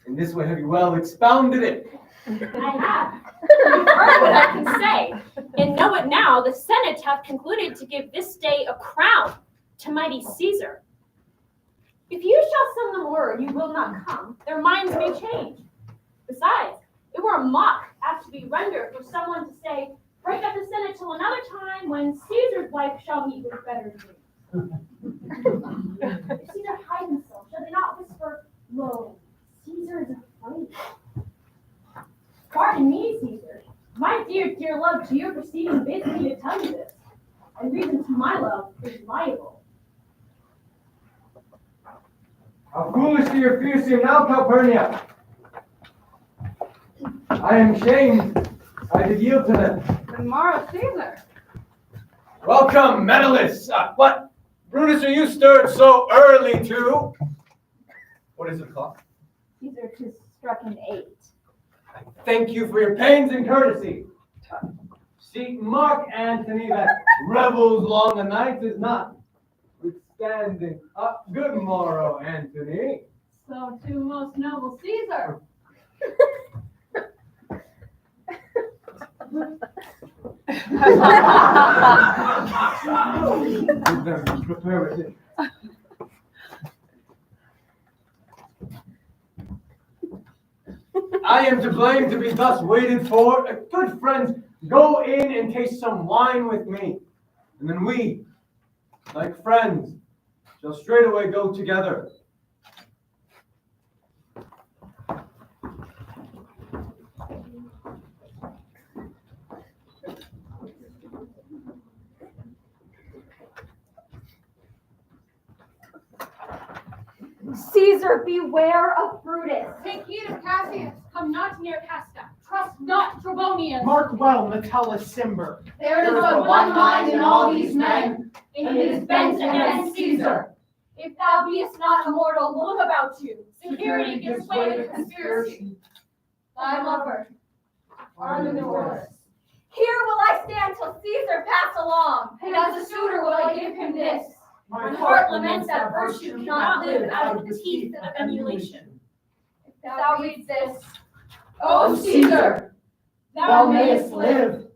In this way have you well expounded it. I have. You've heard what I can say. And know it now, the Senate have concluded to give this day a crown to mighty Caesar. If you shall send them word you will not come, their minds may change. Besides, it were a mock act to be rendered for someone to say, break up the Senate till another time when Caesar's wife shall meet with better dreams. If Caesar hide himself, shall they not whisper, lo, Caesar is afraid? Pardon me, Caesar. My dear, dear love to your proceeding bids me to tell you this. And reason to my love is liable. How foolishly you're fiercing now, Calpurnia. I am shamed I did yield to them. The morrow, Caesar. Welcome, medalists. What? Brutus, are you stirred so early too? What is the clock? Caesar 'tis struck an 8. I thank you for your pains and courtesy. See, Mark Antony that revels long the night is not withstanding. Good morrow, Antony. So too, most noble Caesar. Prepare with it. I am to blame to be thus waited for. Good friends, go in and taste some wine with me, and then we, like friends, shall straightway go together. Caesar, beware of Brutus. Take heed of Cassius. Come not near Casta. Trust not Trebonius. Mark well Metellus Cimber. There is but one mind in all these men, and it is bent against Caesar. If thou beest not immortal, look about you. Security gives way to conspiracy. Thy lover, Artemis. Here will I stand till Caesar pass along. And as a suitor will I give him this. My heart laments that virtue cannot live out of the teeth of emulation. If thou reads this, O Caesar, Thou mayest live.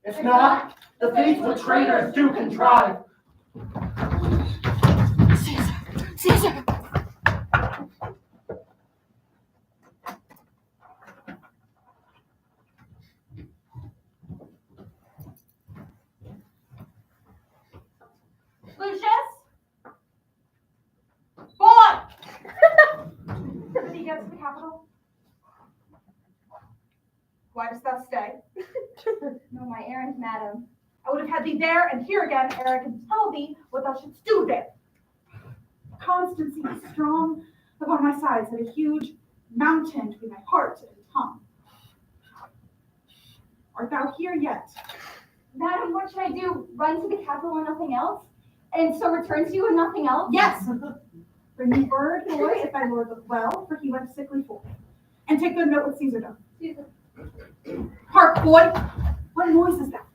If not, the faithful traitors do contrive. Caesar! Lucius? Boy! Did he get to the capital? Why dost thou stay? No, my errand, madam. I would have had thee there and here again ere I could tell thee what thou shouldst do there. Constancy is strong upon my sides, and a huge mountain between my heart and tongue. Art thou here yet? Madam, what should I do? Run to the capital and nothing else? And so return to you and nothing else? Yes. Bring me word, boy, if thy lord look well, for he went sickly forth. And take good note what Caesar done. Caesar. Hark, boy. What noise is that?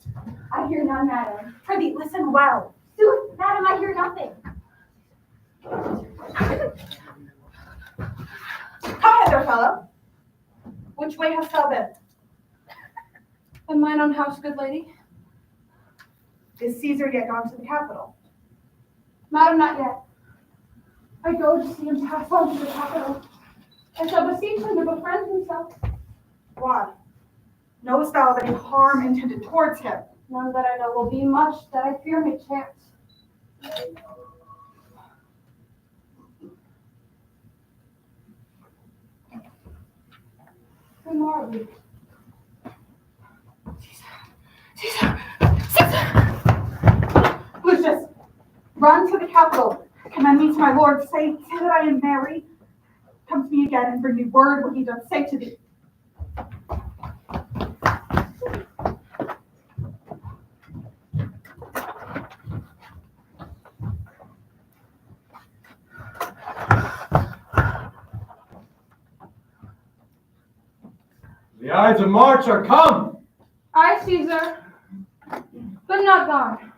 I hear none, madam. Prithee, listen well. Sooth, madam, I hear nothing. Come hither, fellow. Which way hast thou been? In mine own house, good lady. Is Caesar yet gone to the capital? Madam, not yet. I go to see him pass on to the capital. I shall beseech him to befriend himself. Why? Knowest thou of any harm intended towards him? None that I know will be much that I fear may chance. Good morrow. Caesar! Caesar! Run to the capital, commend me to my lord, say that I am married. Come to me again and bring me word what he doth say to thee. The Ides of March are come. Aye, Caesar, but not gone.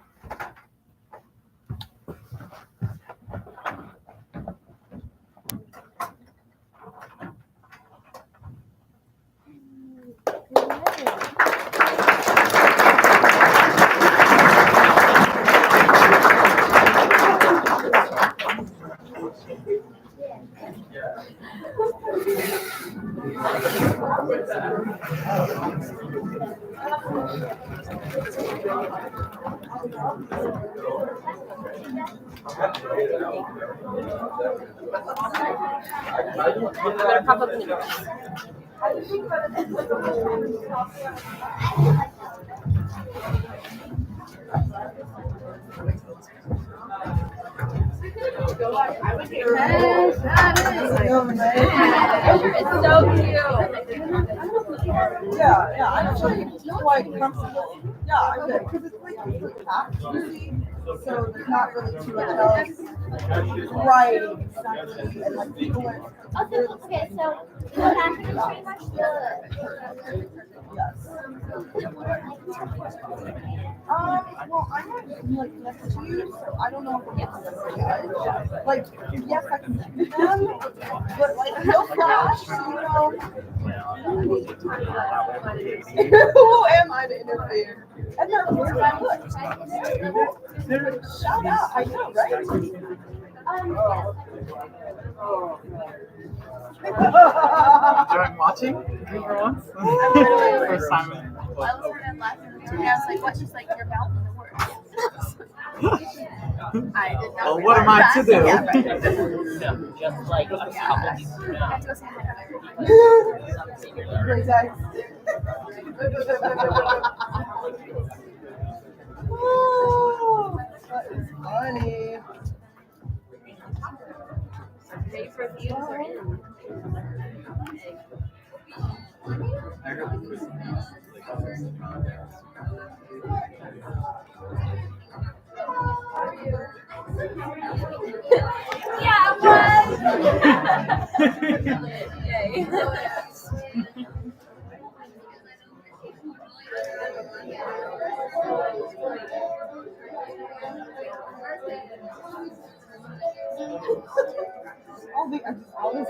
It's so cute. Yeah, I'm actually quite comfortable. Yeah, I'm good because it's like packed, you see, so there's not really too much else. Right, exactly, and like people are. Okay, so what happened is pretty much the. Yes. Well, I'm not like next to you, so I don't know if I'm gonna like, yes, I can see them, but like no flash, you know. Who am I to interfere? And they're shout out, I know, right? Enjoying watching for once? First time in. I was sort of laughing. I was like, what? She's like, you're mouthing the words. I did not. Well, what am I to do? Just like a couple pieces I had to go say hi to Great guys. Oh, that is funny. Ready for views or yeah, what? Yay. Always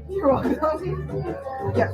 You're welcome. Yes.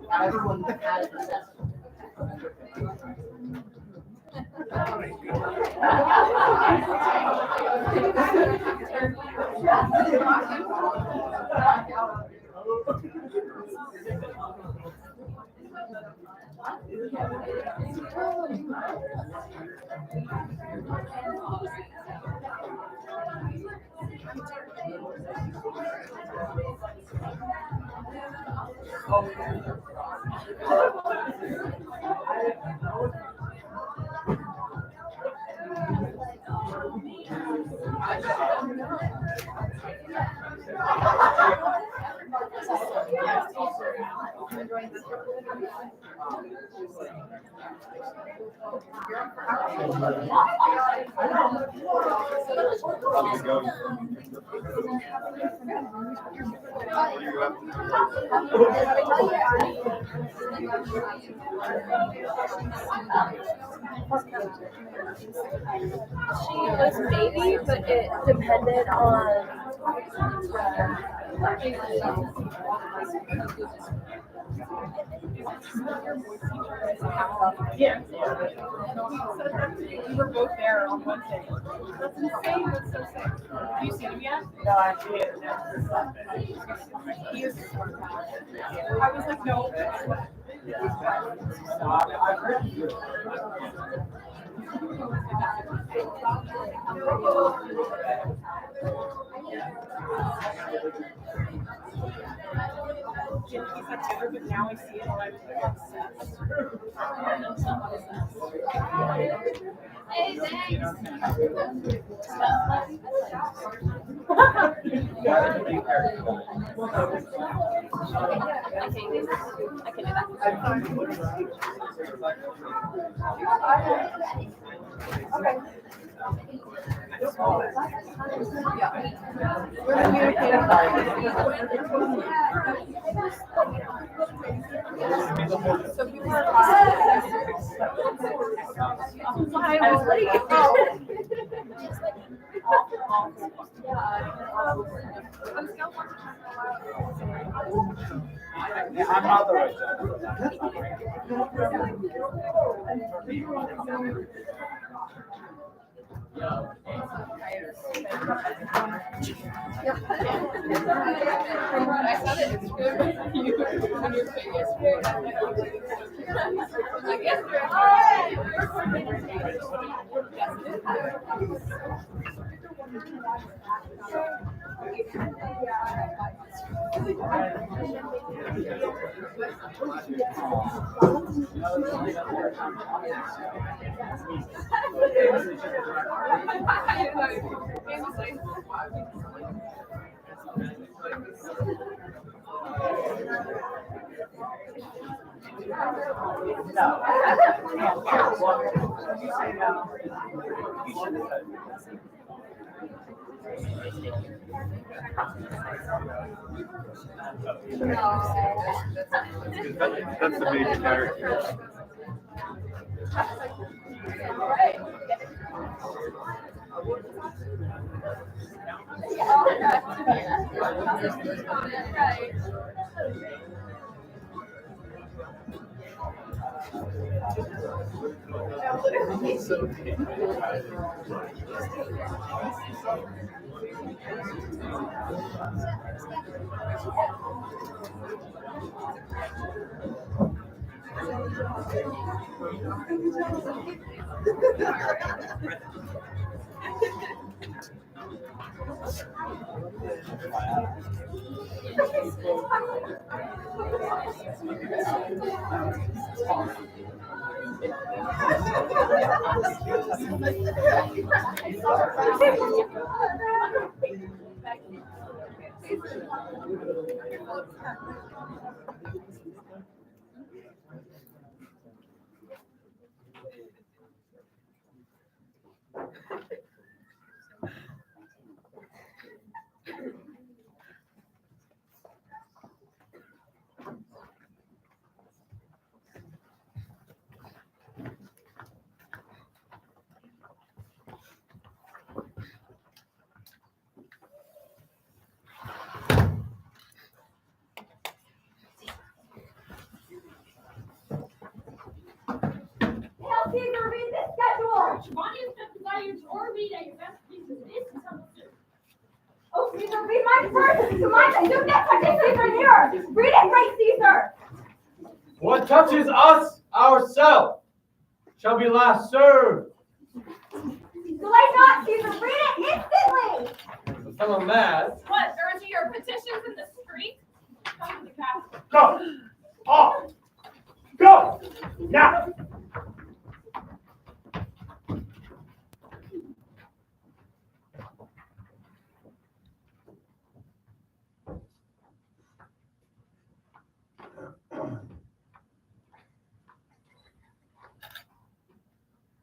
Everyone had an assessment. She was maybe, but it depended on. Yeah. We were both there on Wednesday. That's insane. That's so sick. Have you seen him yet? No, actually, He is. I was like, no. I've heard you. He's like, never, but now I see it, and I'm obsessed. Hey, thanks. So people are I was like, oh. Yeah, I'm not the right I saw that Instagram you on your page yesterday. Like That's the major character. Caesar, read the schedule. Giovanni desires or read at your best pieces. This is how it's done. Oh, Caesar, read my first. To mine, I do not touch it, Caesar, here. Read it, great Caesar. What touches us ourselves shall be last served. Delay not, Caesar. Read it instantly. So some are mad. what? Urging your petitions in the street? Come to the castle. Go! Off! Go! Now!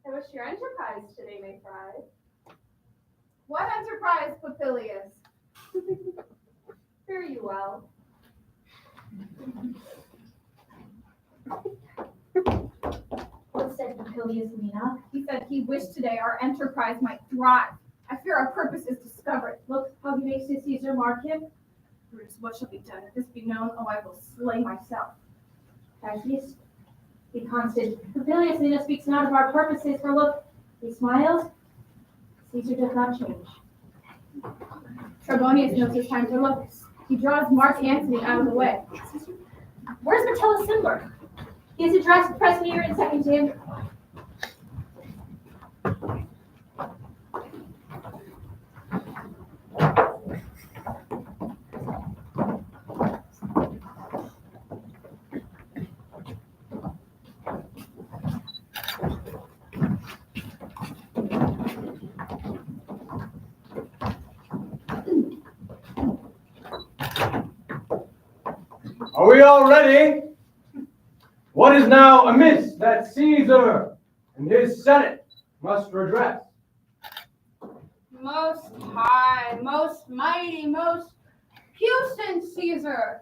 I wish your enterprise today may thrive. What enterprise, Papilius? Fare you well. What said Julius, Lena? He said he wished today our enterprise might thrive. I fear our purpose is discovered. Look how he makes his Caesar mark him. Brutus, what shall be done? If this be known, oh, I will slay myself. Cassius, be constant. Julius, Lena speaks not of our purposes, for look, he smiles. Caesar does not change. Trebonius knows his time to look. He draws Mark Antony out of the way. Where's Metellus Cimber? He is addressed present here in 2 Tim. Are we all ready? What is now amiss that Caesar and his Senate must redress? Most high, most mighty, most puissant Caesar,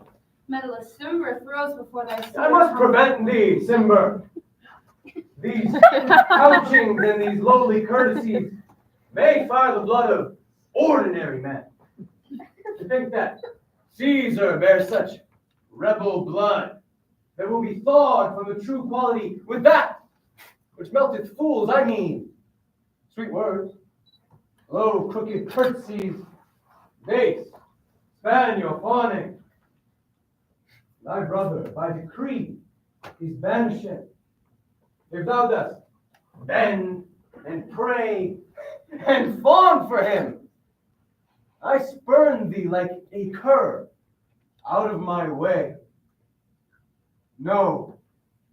Metellus Cimber throws before thy I must prevent thee, Cimber. These couchings and these lowly courtesies may fire the blood of ordinary men. To think that Caesar bears such rebel blood that will be thawed from the true quality with that which melteth fools, I mean, sweet words, low crooked curtsies, base, spaniel fawning. Thy brother, by decree, is banishing. If thou dost bend and pray and fawn for him, I spurn thee like a cur out of my way. No,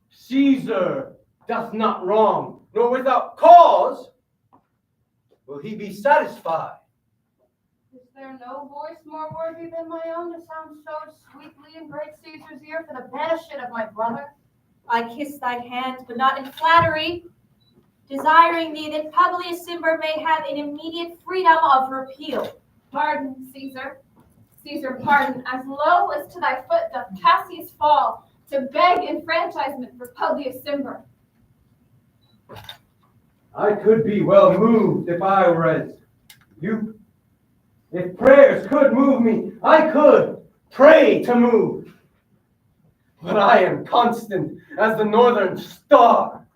Caesar doth not wrong, nor without cause will he be satisfied. Is there no voice more worthy than my own to sound so sweetly in great Caesar's ear for the banishment of my brother? I kiss thine hand, but not in flattery, desiring thee that Publius Cimber may have an immediate freedom of repeal. Pardon, Caesar. Caesar, pardon. As low as to thy foot doth Cassius fall, to beg enfranchisement for Publius Cimber. I could be well moved if I were as you. If prayers could move me, I could pray to move. But I am constant as the northern star.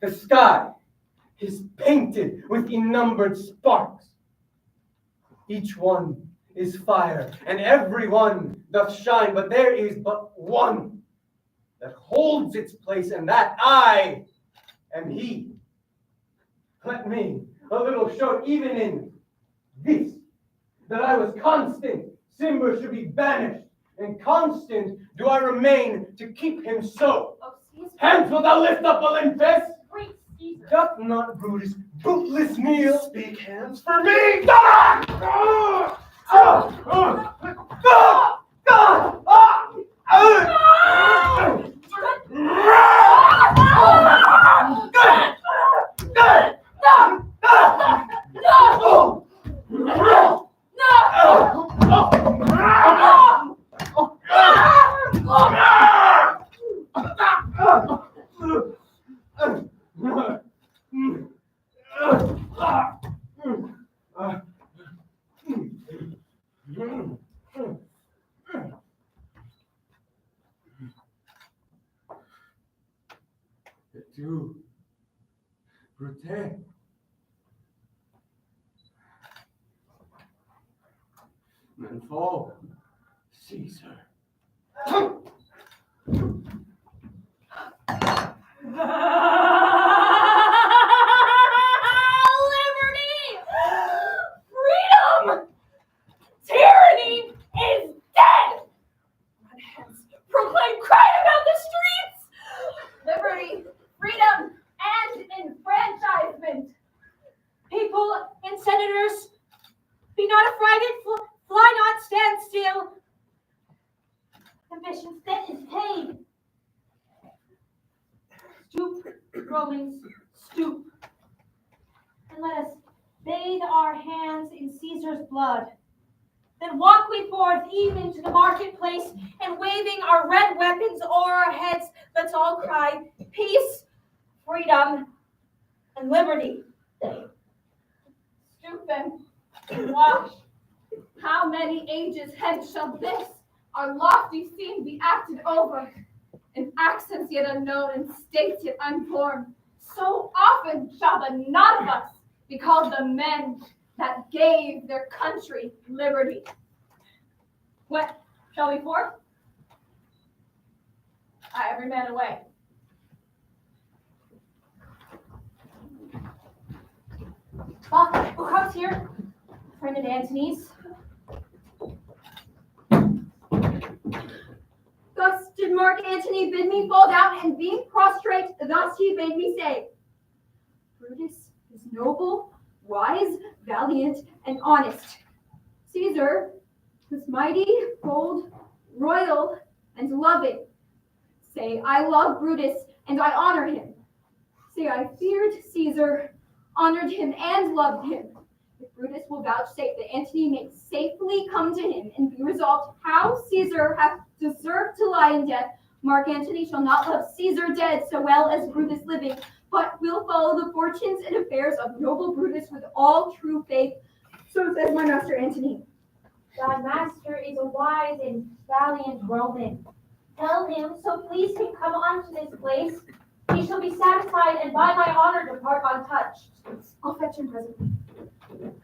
The sky is painted with unnumbered sparks. Each one is fire, and every one doth shine, but there is but one that holds its place, and that I am he. Let me a little show even in this, that I was constant, Cimber should be banished, and constant do I remain to keep him so. Oh, Caesar. Hands wilt thou lift up, Olympus? Great Caesar. Doth not Brutus bootless kneel? Speak hands for me! Ah! Ah! Ah! Ah! Ah! Ah! Tu, Brute. Men fall, Caesar. Liberty! Freedom! Tyranny is dead! Run hence, proclaim, cry about the streets! Liberty, freedom, and enfranchisement. People and senators, be not affrighted, fly not, stand still. Ambition's debt is paid. Stoop, Romans, stoop, and let us bathe our hands in Caesar's blood. Then walk we forth even to the marketplace, and waving our red weapons o'er our heads, let all cry, peace, freedom, and liberty. Stoop and wash. How many ages hence shall this, our lofty scene, be acted over, in accents yet unknown and states yet unformed? So often shall the not of us be called the men that gave their country liberty. When shall we forth? Every man away. Who comes here? Friend of Antony's. Thus did Mark Antony bid me fall down, and being prostrate, thus he bade me say, Brutus is noble, wise, valiant, and honest. Caesar is mighty, bold, royal, and loving. Say, I love Brutus, and I honor him. Say, I feared Caesar, honored him, and loved him. If Brutus will vouchsafe that Antony may safely come to him and be resolved how Caesar hath deserved to lie in death, Mark Antony shall not love Caesar dead so well as Brutus living, but will follow the fortunes and affairs of noble Brutus with all true faith. So says my master Antony. Thy master is a wise and valiant Roman. Tell him, so please him come unto this place. He shall be satisfied, and by my honor depart untouched. I'll fetch him presently.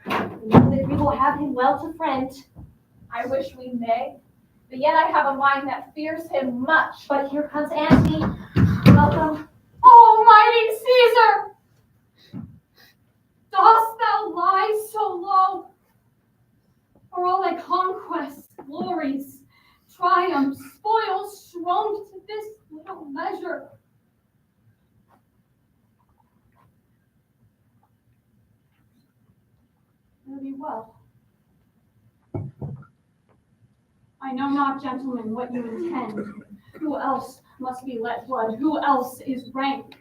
Know that we will have him well to friend. I wish we may, but yet I have a mind that fears him much. But here comes Antony. Welcome. Almighty Caesar! Dost thou lie so low? Are all thy conquests, glories, triumphs, spoils shrunk to this little measure? Fare thee well. I know not, gentlemen, what you intend. Who else must be let blood? Who else is rank?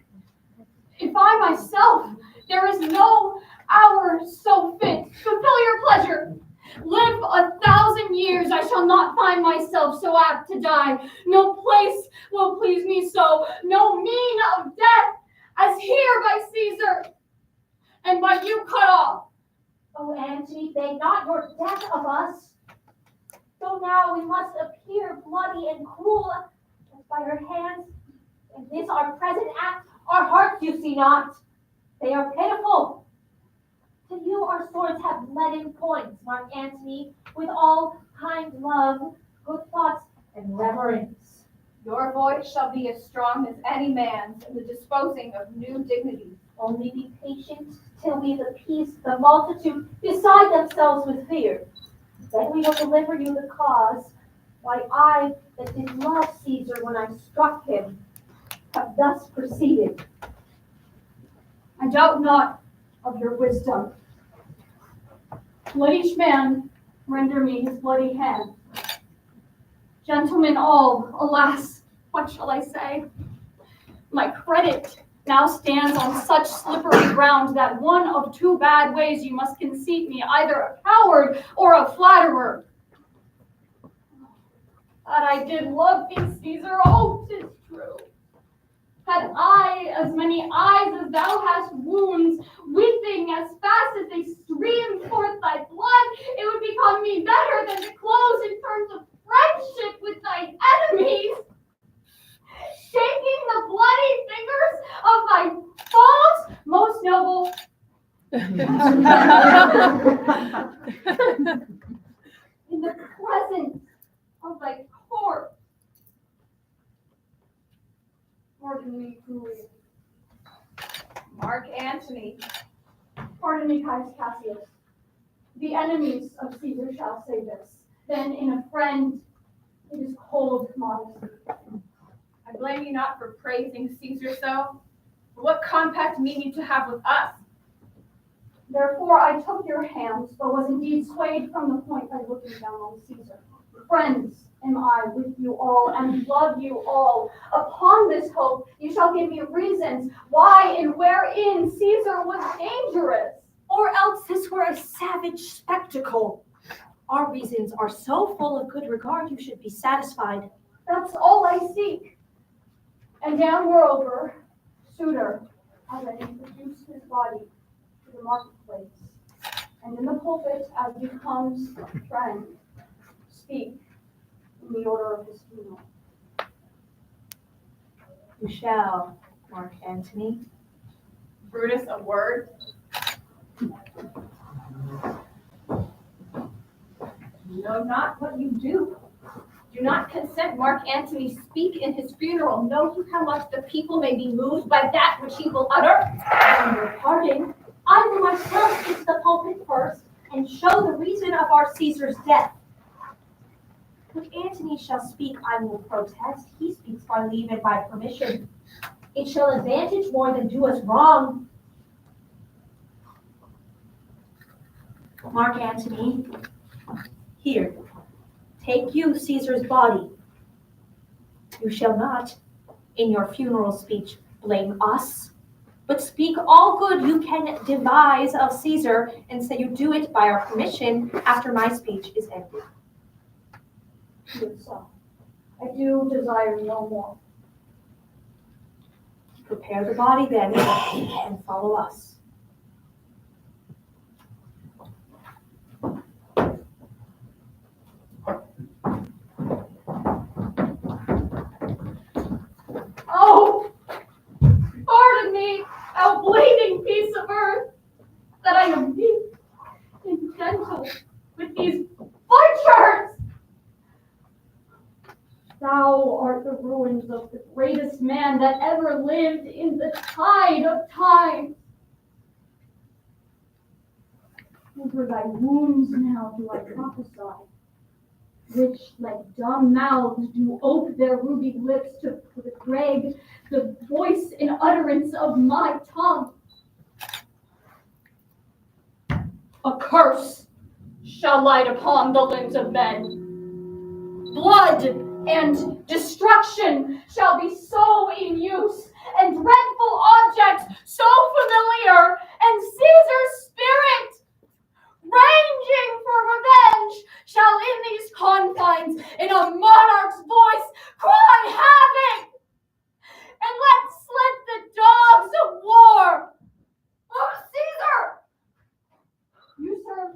If I myself, there is no hour so fit. Fulfill your pleasure. Live 1,000 years, I shall not find myself so apt to die. No place will please me so, no mean of death as here by Caesar, and by you cut off. O Antony, beg not your death of us. Though now we must appear bloody and cruel, as by our hands, in this our present act, our hearts you see not. They are pitiful. To you our swords have leaden points, Mark Antony, with all kind love, good thoughts, and reverence. Your voice shall be as strong as any man's in the disposing of new dignities. Only be patient till we've appeased the multitude beside themselves with fear. Then we will deliver you the cause, why I, that did love Caesar when I struck him, have thus proceeded. I doubt not of your wisdom. Let each man render me his bloody hand. Gentlemen all, alas, what shall I say? My credit now stands on such slippery ground that one of two bad ways you must conceit me, either a coward or a flatterer. That I did love thee, Caesar, oh, 'tis true. Had I as many eyes as thou hast wounds, weeping as fast as they stream forth thy blood, it would become me better than to close in terms of friendship with thine enemies. Shaking the bloody fingers of thy foes, most noble. In the presence of thy corpse. Pardon me, Julius. Mark Antony. Pardon me, Caius Cassius. The enemies of Caesar shall say this. Then in a friend, it is cold modesty. I blame you not for praising Caesar so. But what compact mean you to have with us? Therefore I took your hands, but was indeed swayed from the point by looking down on Caesar. Friends am I with you all, and love you all. Upon this hope you shall give me reasons why and wherein Caesar was dangerous. Or else this were a savage spectacle. Our reasons are so full of good regard, you should be satisfied. That's all I seek. And now, moreover, sooner as I introduce his body to the marketplace, and in the pulpit as becomes a friend, speak in the order of his funeral. You shall, Mark Antony. Brutus, a word. You know not what you do. Do not consent Mark Antony speak in his funeral. Know you how much the people may be moved by that which he will utter? On your pardon, I will myself get to the pulpit first and show the reason of our Caesar's death. When Antony shall speak, I will protest. He speaks by leave and by permission. It shall advantage more than do us wrong. Mark Antony, here, take you Caesar's body. You shall not, in your funeral speech, blame us, but speak all good you can devise of Caesar, and say you do it by our permission after my speech is ended. Good son, I do desire no more. Prepare the body then, and follow us. Oh, pardon me, thou bleeding piece of earth, that I am meek and gentle with these butchers. Thou art the ruins of the greatest man that ever lived in the tide of time. Over thy wounds now do I prophesy, which like dumb mouths do ope their ruby lips to Greg, the voice and utterance of my tongue. A curse shall light upon the limbs of men. Blood and destruction shall be so in use, and dreadful objects so familiar, and Caesar's spirit, ranging for revenge, shall in these confines, in a monarch's voice, cry havoc, and let slip the dogs of war. Oh, Caesar! You serve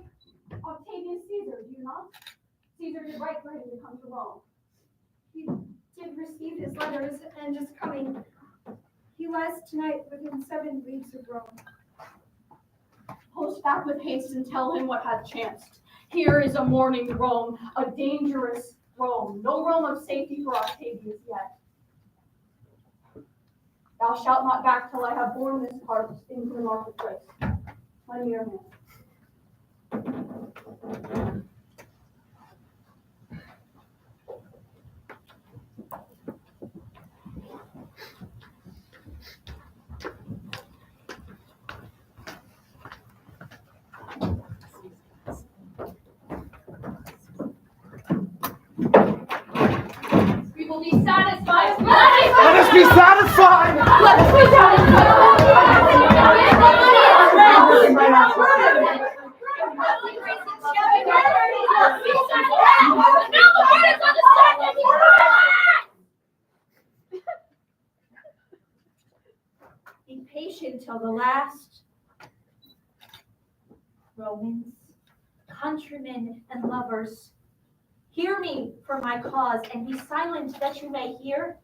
Octavius Caesar, do you not? Caesar did right for him to come to Rome. He did receive his letters and is coming. He lies tonight within 7 leagues of Rome. Post back with haste and tell him what hath chanced. Here is a mourning Rome, a dangerous Rome. No Rome of safety for Octavius yet. Thou shalt not back till I have borne this cart into the marketplace. Lend me your hand. We will be satisfied. Let us be satisfied! Let us be Be patient till the last. Romans, countrymen, and lovers, hear me for my cause, and be silent that you may hear.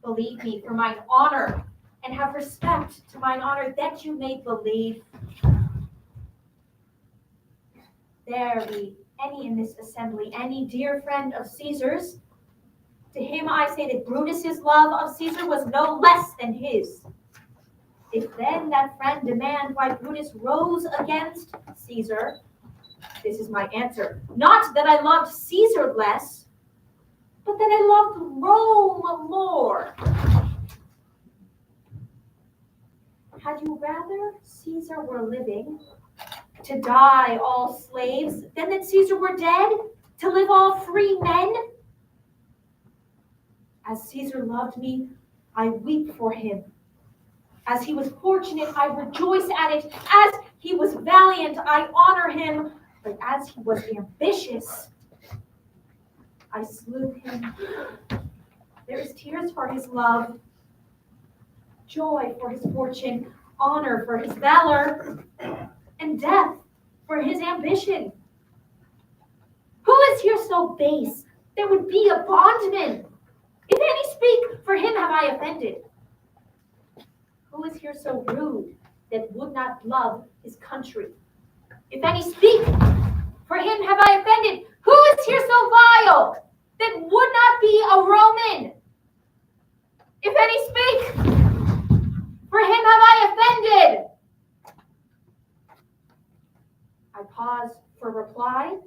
Believe me for mine honor, and have respect to mine honor, that you may believe. There be any in this assembly, any dear friend of Caesar's. To him I say that Brutus's love of Caesar was no less than his. If then that friend demand why Brutus rose against Caesar, this is my answer. Not that I loved Caesar less, but that I loved Rome more. Had you rather Caesar were living, to die all slaves, than that Caesar were dead, to live all free men? As Caesar loved me, I weep for him. As he was fortunate, I rejoice at it. As he was valiant, I honor him. But as he was ambitious, I slew him. There is tears for his love, joy for his fortune, honor for his valor, and death for his ambition. Who is here so base that would be a bondman? If any speak, for him have I offended. Who is here so rude that would not love his country? If any speak, for him have I offended. Who is here so vile that would not be a Roman? If any speak, for him have I offended. I pause for reply,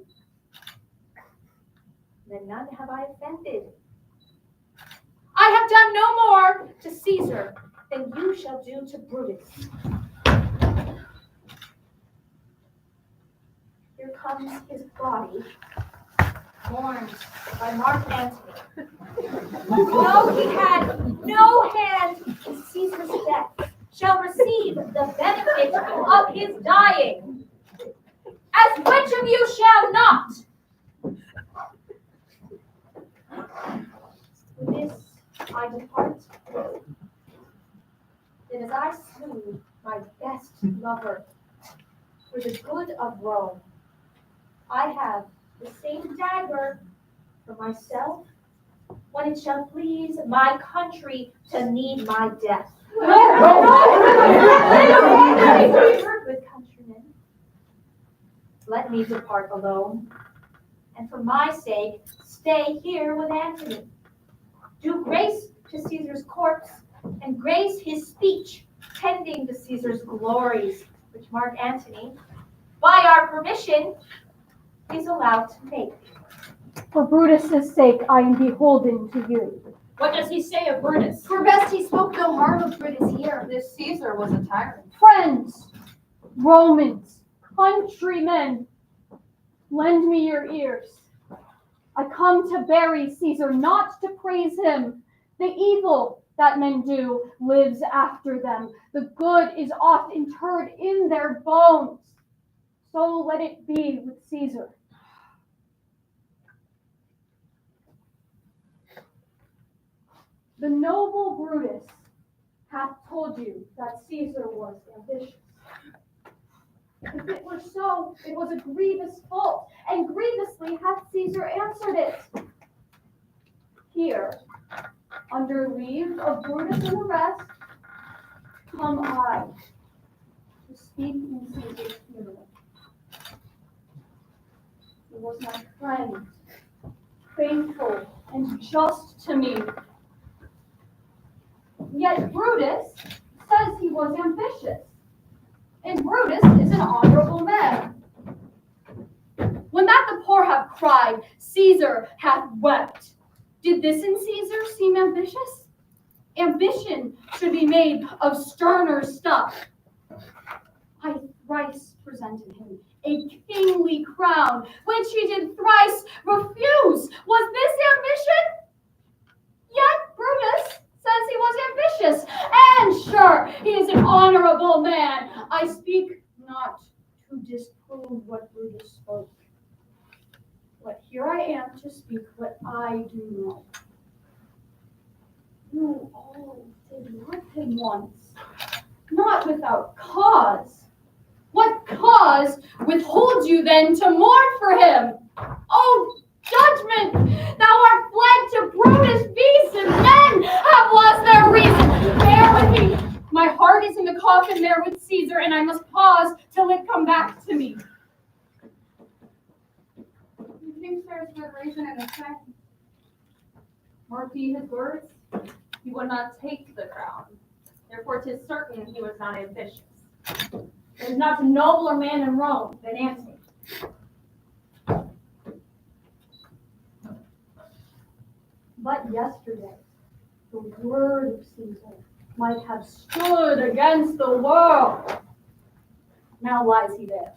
then none have I offended. I have done no more to Caesar than you shall do to Brutus. Here comes his body, mourned by Mark Antony. Though he had no hand in Caesar's death, shall receive the benefit of his dying. As which of you shall not? With this I depart. Then as I slew my best lover for the good of Rome, I have the same dagger for myself when it shall please my country to need my death. Good countrymen, let me depart alone, and for my sake stay here with Antony. Do grace to Caesar's corpse, and grace his speech, tending to Caesar's glories, which Mark Antony, by our permission, is allowed to make. For Brutus's sake, I am beholden to you. What does he say of Brutus? For best he spoke no harm of Brutus here. This Caesar was a tyrant. Friends, Romans, countrymen, lend me your ears. I come to bury Caesar, not to praise him. The evil that men do lives after them. The good is oft interred in their bones. So let it be with Caesar. The noble Brutus hath told you that Caesar was ambitious. If it were so, it was a grievous fault, and grievously hath Caesar answered it. Here, under leave of Brutus and the rest, come I to speak in Caesar's funeral. He was my friend, faithful and just to me. Yet Brutus says he was ambitious, and Brutus is an honorable man. When that the poor have cried, Caesar hath wept. Did this in Caesar seem ambitious? Ambition should be made of sterner stuff. I thrice presented him a kingly crown, which he did thrice refuse. Was this ambition? Yet Brutus says he was ambitious, and sure, he is an honorable man. I speak not to disprove what Brutus spoke, but here I am to speak what I do know. You all did love him once, not without cause. What cause withholds you then to mourn for him? Oh, judgment! Thou art fled to Brutus, beasts and men have lost their reason. Bear with me. My heart is in the coffin there with Caesar, and I must pause till it come back to me. You think there's good reason in his saying? Mark ye his words, he would not take the crown. Therefore 'tis certain he was not ambitious. There is not a nobler man in Rome than Antony. But yesterday, the word of Caesar might have stood against the world. Now lies he there.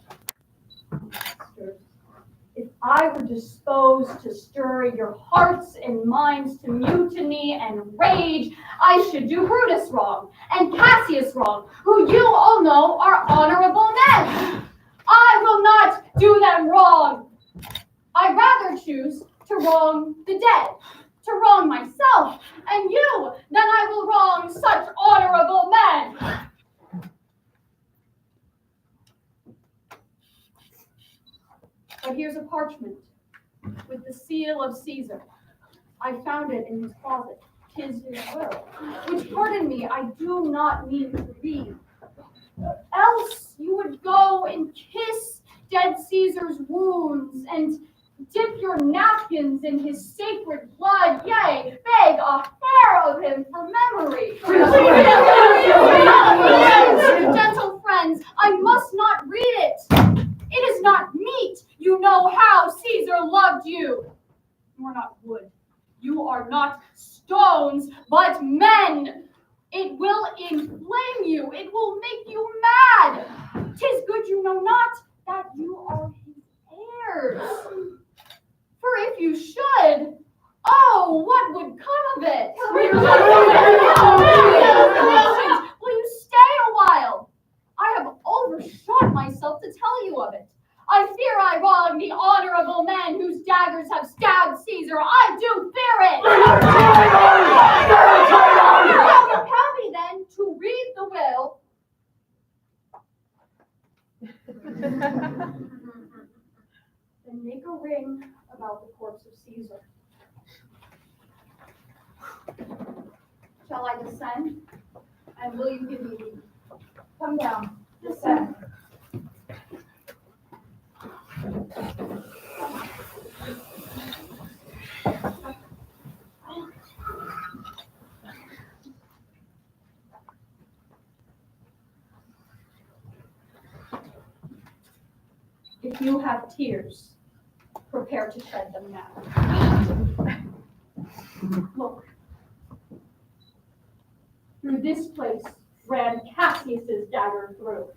Masters, if I were disposed to stir your hearts and minds to mutiny and rage, I should do Brutus wrong and Cassius wrong, who you all know are honorable men. I will not do them wrong. I rather choose to wrong the dead, to wrong myself and you, than I will wrong such honorable parchment with the seal of Caesar. I found it in his closet. 'Tis his will, which, pardon me, I do not mean to read. Else you would go and kiss dead Caesar's wounds and dip your napkins in his sacred blood, yea, beg a hair of him for memory. Gentle friends, I must not read it. It is not meat. You know how Caesar loved you. You are not wood. You are not stones, but men. It will inflame you. It will make you mad. 'Tis good you know not that you are his heirs. For if you should, oh, what would come of it? Will you stay a while? I have overshot myself to tell you of it. I fear I wrong the honorable men whose daggers have stabbed Caesar. I do fear it. Compel me then to read the will. Then make a ring about the corpse of Caesar. Shall I descend? And will you give me leave? Come down. Descend. If you have tears, prepare to shed them now. Look. Through this place ran Cassius's dagger through.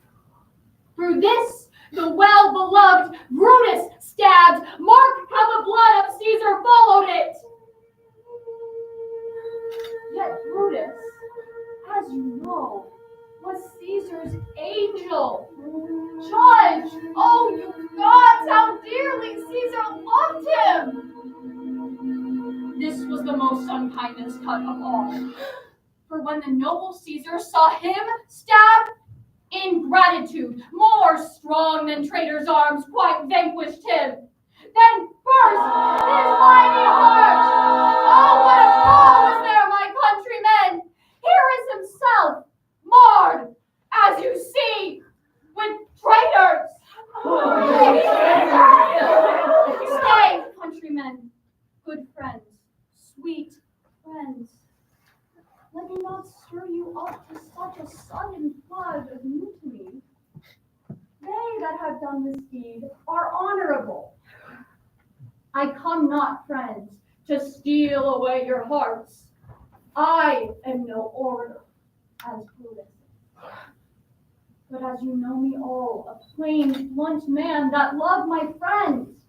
Through this, the well-beloved Brutus stabbed. Mark how the blood of Caesar followed it. Yet Brutus, as you know, was Caesar's angel. Judge, oh you gods, how dearly Caesar loved him. This was the most unkindest cut of all. For when the noble Caesar saw him stabbed, ingratitude, more strong than traitor's arms, quite vanquished him. Then burst his mighty heart. Oh, what a fall is there, my countrymen! Here is himself, marred, as you see, with traitors. Stay, countrymen, good friends, sweet friends. Let me not stir you up to such a sudden flood of mutiny. They that have done this deed are honorable. I come not, friends, to steal away your hearts. I am no orator, as Brutus. But as you know me all, a plain, blunt man that love my friends.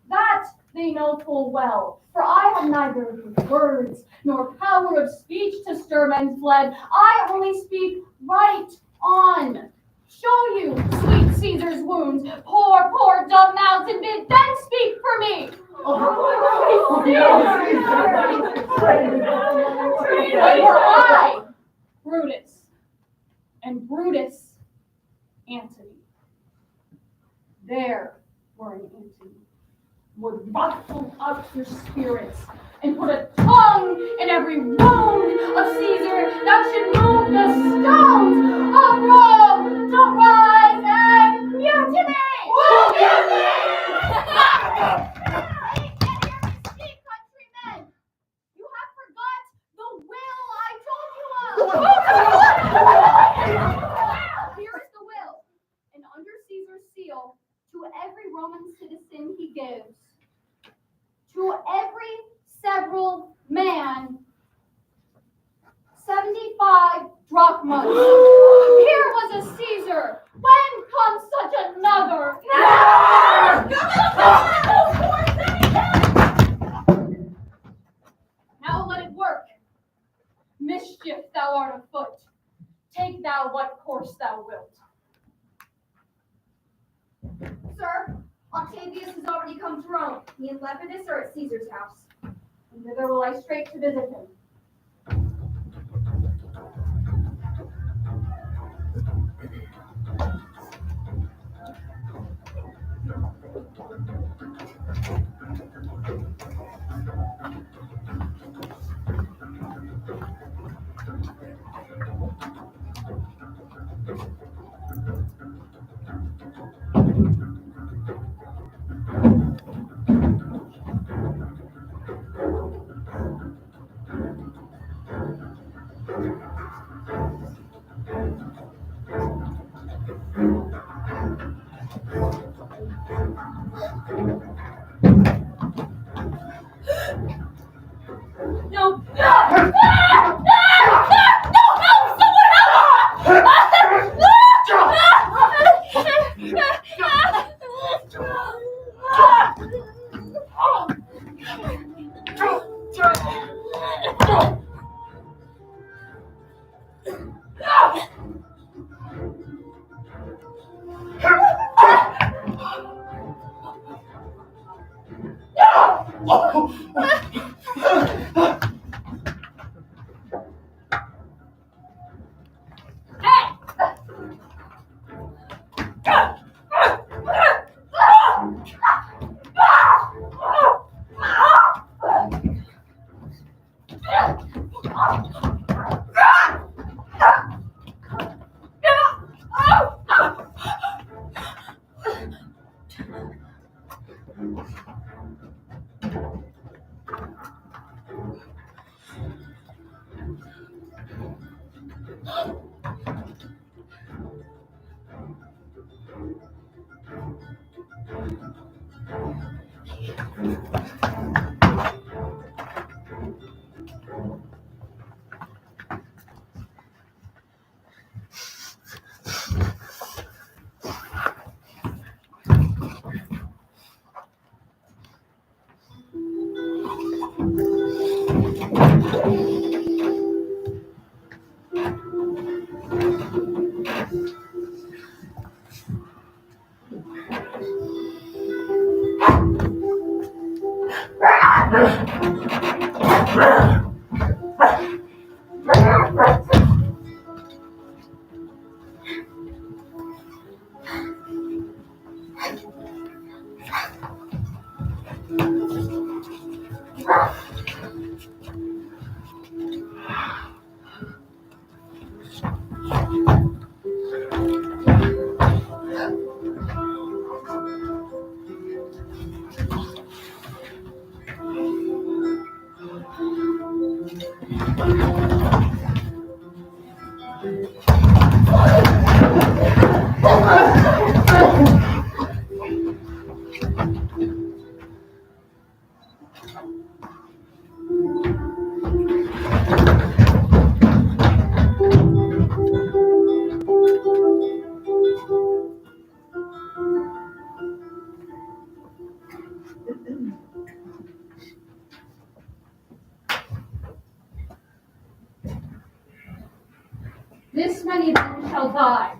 That they know full well, for I have neither words nor power of speech to stir men's blood. I only speak right on. Show you, sweet Caesar's wounds, poor dumb mouths, and bid then speak for me. For I, Brutus, and Brutus, Antony. There were an Antony would ruffle up your spirits and put a tongue in every wound of Caesar that should move the stones of Rome to rise and mutiny! Speak, countrymen! You have forgot the will I told you of! Here is the will, and under Caesar's seal, to every Roman citizen he gives, to every several man, 75 drachmas. Here was a Caesar. When comes such another? Now let it work. Mischief thou art afoot. Take thou what course thou wilt. Sir, Octavius has already come to Rome. He and Lepidus are at Caesar's house. And thither will I straight to visit him. No. This many then shall die.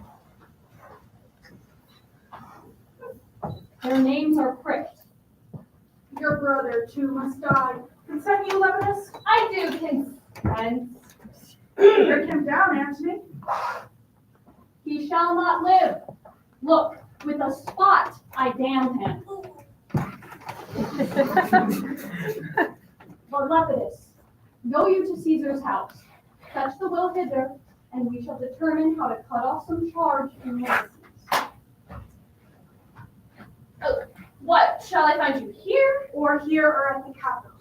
Their names are pricked. Your brother too must die. Consent you, Lepidus? I do consent. Break him down, Antony. He shall not live. Look, with a spot I damn him. Lord Lepidus, go you to Caesar's house. Fetch the will hither, and we shall determine how to cut off some charge in Ulysses. Oh, what? Shall I find you here? Or here or at the Capitol.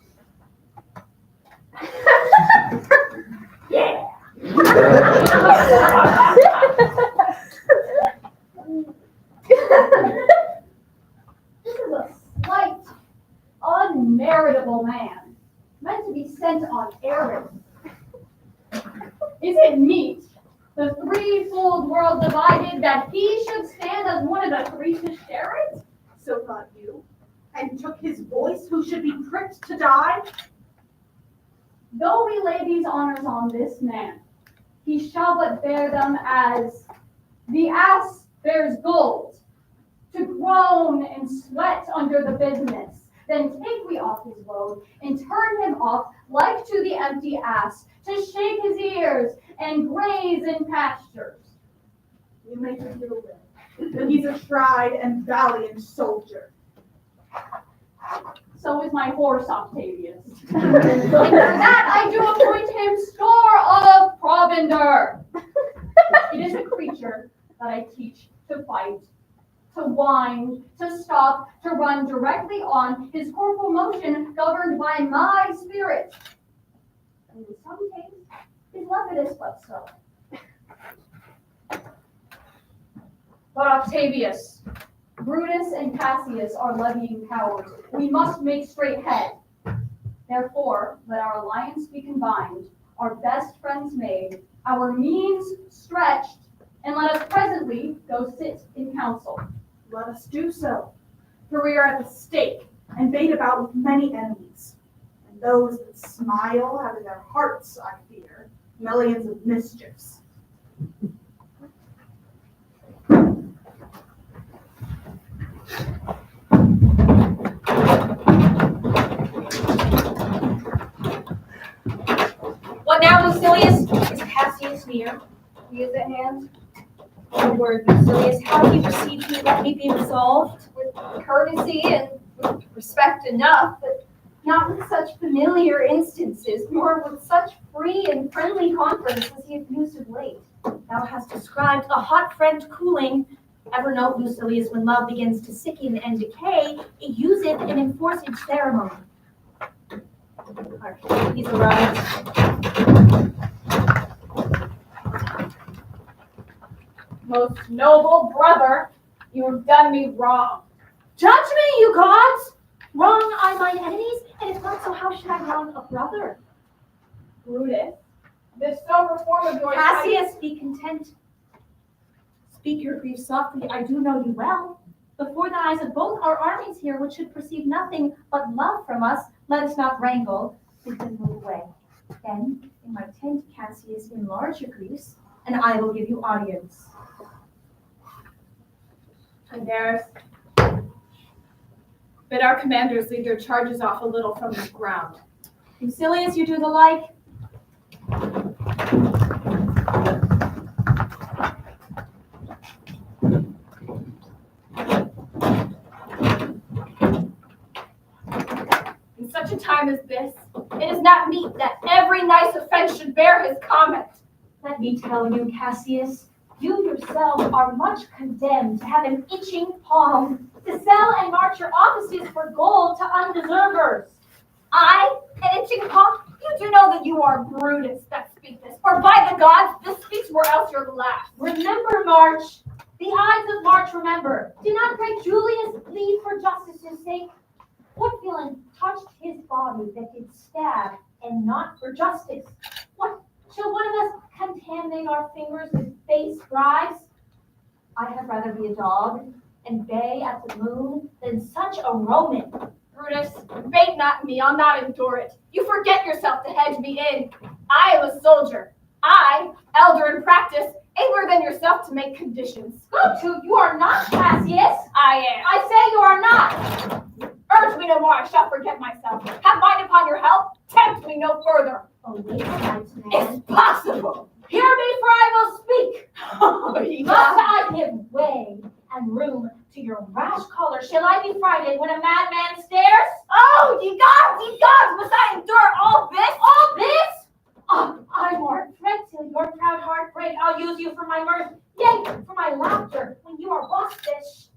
Yeah. This is a slight, unmeritable man, meant to be sent on errands. Is it meet, the threefold world divided, that he should stand as one of the three to share it? So thought you. And took his voice who should be pricked to die? Though we lay these honors on this man, he shall but bear them as the ass bears gold, to groan and sweat under the business. Then take we off his load and turn him off like to the empty ass, to shake his ears and graze in pastures. You may think your will, but he's a tried and valiant soldier. So is my horse Octavius. And for that I do appoint him store of provender. It is a creature that I teach to fight, to wind, to stop, to run directly on, his corporal motion governed by my spirit. And in some case, his Lepidus but so. But Octavius, Brutus and Cassius are levying cowards. We must make straight head. Therefore, let our alliance be combined, our best friends made, our means stretched, and let us presently go sit in council. Let us do so, for we are at the stake and bait about with many enemies. And those that smile have in their hearts, I fear, millions of mischiefs. What now, Lucilius? Is Cassius near? He is at hand. A word, Lucilius, how do you perceive me? Let me be resolved with courtesy and with respect enough, but not with such familiar instances, nor with such free and friendly conference as he hath used of late. Thou hast described a hot friend cooling. Ever note, Lucilius, when love begins to sicken and decay, it useth an enforced ceremony. He's arrived. Most noble brother, you have done me wrong. Judge me, you gods! Wrong I mine enemies, and if not so, how should I wrong a brother? Brutus, this sober form of yours. Cassius, be content. Speak your grief softly, I do know you well. Before the eyes of both our armies here, which should perceive nothing but love from us, let us not wrangle, we can move away. Then, in my tent, Cassius, enlarge your griefs, and I will give you audience. There's bid our commanders lead their charges off a little from the ground. Lucilius, you do the like. In such a time as this, it is not meet that every nice offense should bear his comment. Let me tell you, Cassius, you yourself are much condemned to have an itching palm, to sell and march your offices for gold to undeservers. I, an itching palm? You do know that you are Brutus that speak this, or by the gods, this speaks where else you're last. Remember, March, the eyes of March remember. Did not great Julius plead for justice's sake? What villain touched his body that did stab and not for justice? What, shall one of us contaminate our fingers with base bribes? I had rather be a dog and bay at the moon than such a Roman. Brutus, bait not me, I'll not endure it. You forget yourself to hedge me in. I am a soldier. I, elder in practice, abler than yourself to make conditions. Go to, you are not Cassius. I am. I say you are not. Urge me no more, I shall forget myself. Have mine upon your help, tempt me no further. Away from my It's possible. Hear me, for I will speak. Oh, ye Must gods. I give way and room to your rash caller? Shall I be frighted when a madman stares? Oh, ye gods, must I endure all this? All this? Oh, I more threat till your proud heart break. I'll use you for my mirth, yea, for my laughter, when you are waspish.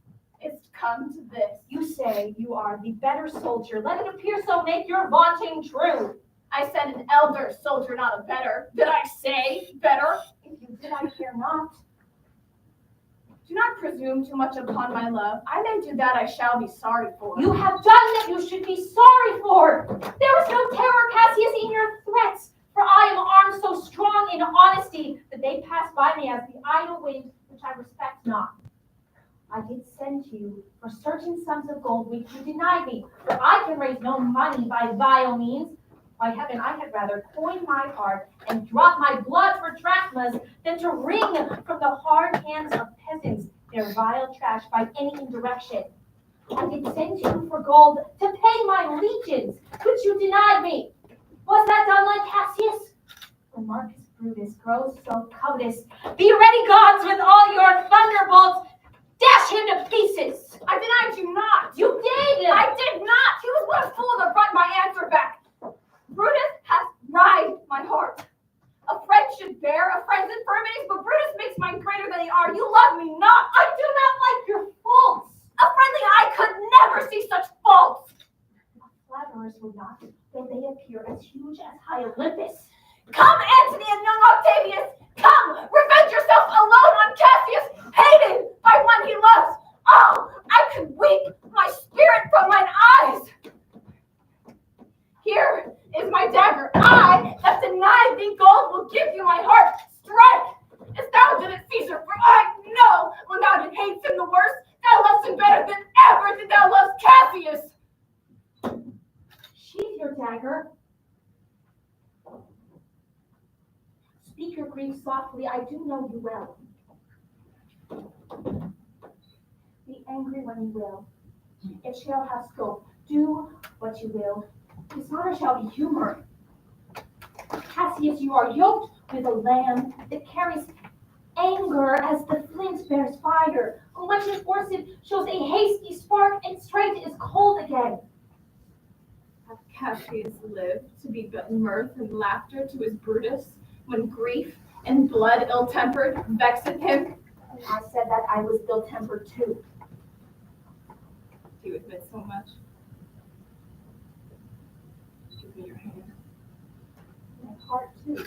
It's come to this. You say you are the better soldier. Let it appear so, make your vaunting true. I said an elder soldier, not a better. Did I say better? If you did, I care not. Do not presume too much upon my love. I may do that I shall be sorry for. You have done that you should be sorry for. There was no terror, Cassius, in your threats, for I am armed so strong in honesty that they pass by me as the idle wind, which I respect not. I did send you for certain sums of gold which you denied me, for I can raise no money by vile means. By heaven, I had rather coin my heart and drop my blood for drachmas than to wring from the hard hands of peasants their vile trash by any indirection. I did send you for gold to pay my legions, which you denied me. Was that done like Cassius? When Marcus Brutus grows so covetous, be ready, gods, with all your thunderbolts. Dash him to pieces. I denied you not. You did. I did not. He was but a fool to run my answer back. Brutus has rived my heart. A friend should bear a friend's infirmities, but Brutus makes mine greater than they are. You love me not. I do not like your faults. A friendly eye could never see such faults. Flatterers would not, though they appear as huge as high Olympus. Come, Antony and young Octavius. Come, revenge yourself alone on Cassius, hated by one he loves. Oh, I my heart, strike! As thou didst Caesar, for I know when thou did hate him the worst, thou lovest him better than ever did thou love Cassius. Sheathe your dagger. Speak your grief softly, I do know you well. Be angry when you will. It shall have scope. Do what you will. Dishonor shall be humor. Cassius, you are yoked with a lamb that carries anger as the flint bears fire. Much as force it shows a hasty spark, and straight is cold again. Hath Cassius lived to be but mirth and laughter to his Brutus, when grief and blood ill-tempered vexeth him? I said that I was ill-tempered too. Do you admit so much? Give me your hand. My heart too.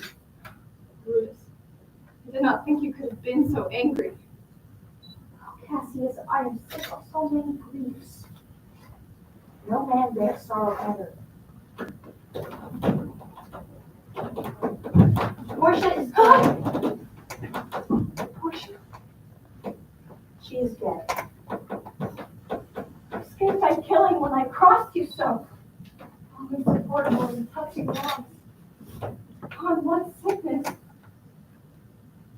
Brutus, I did not think you could have been so angry. Oh, Cassius, I am sick of so many griefs. No man bears sorrow better. Portia is dead. Portia. She is dead. I escaped by killing when I crossed you so. Oh, insupportable and touching loss. Upon one sickness.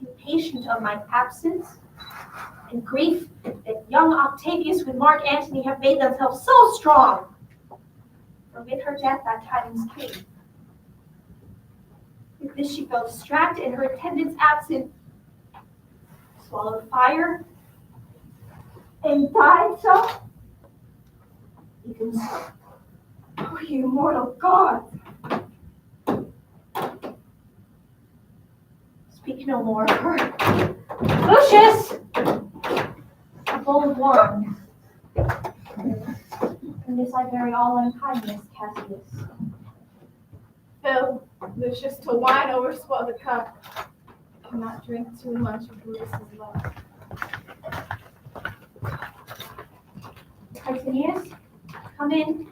Impatient of my absence and grief that young Octavius with Mark Antony have made themselves so strong. For with her death that tidings came. With this she fell distracted, and her attendants absent, swallowed fire, and died so. Even so. Oh, you mortal gods! Speak no more of her. Lucius! A bold one. In this I bury all unkindness, Cassius. Fill, Lucius, till wine overswell the cup. I cannot drink too much of Brutus's love. Titinius, come in.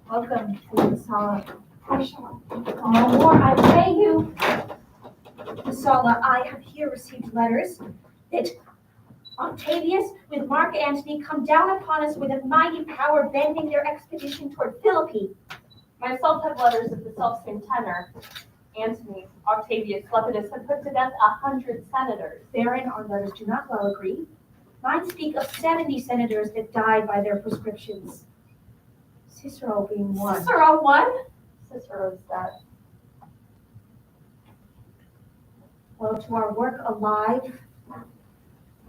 Welcome to the Sala. No more, I pray you. Sala, I have here received letters that Octavius with Mark Antony come down upon us with a mighty power, bending their expedition toward Philippi. Myself have letters of the self-same tenor. Antony, Octavius, Lepidus have put to death 100 senators. Therein our letters do not well agree. Mine speak of 70 senators that died by their prescriptions. Cicero being one. Cicero won? Cicero's dead. Well, to our work alive,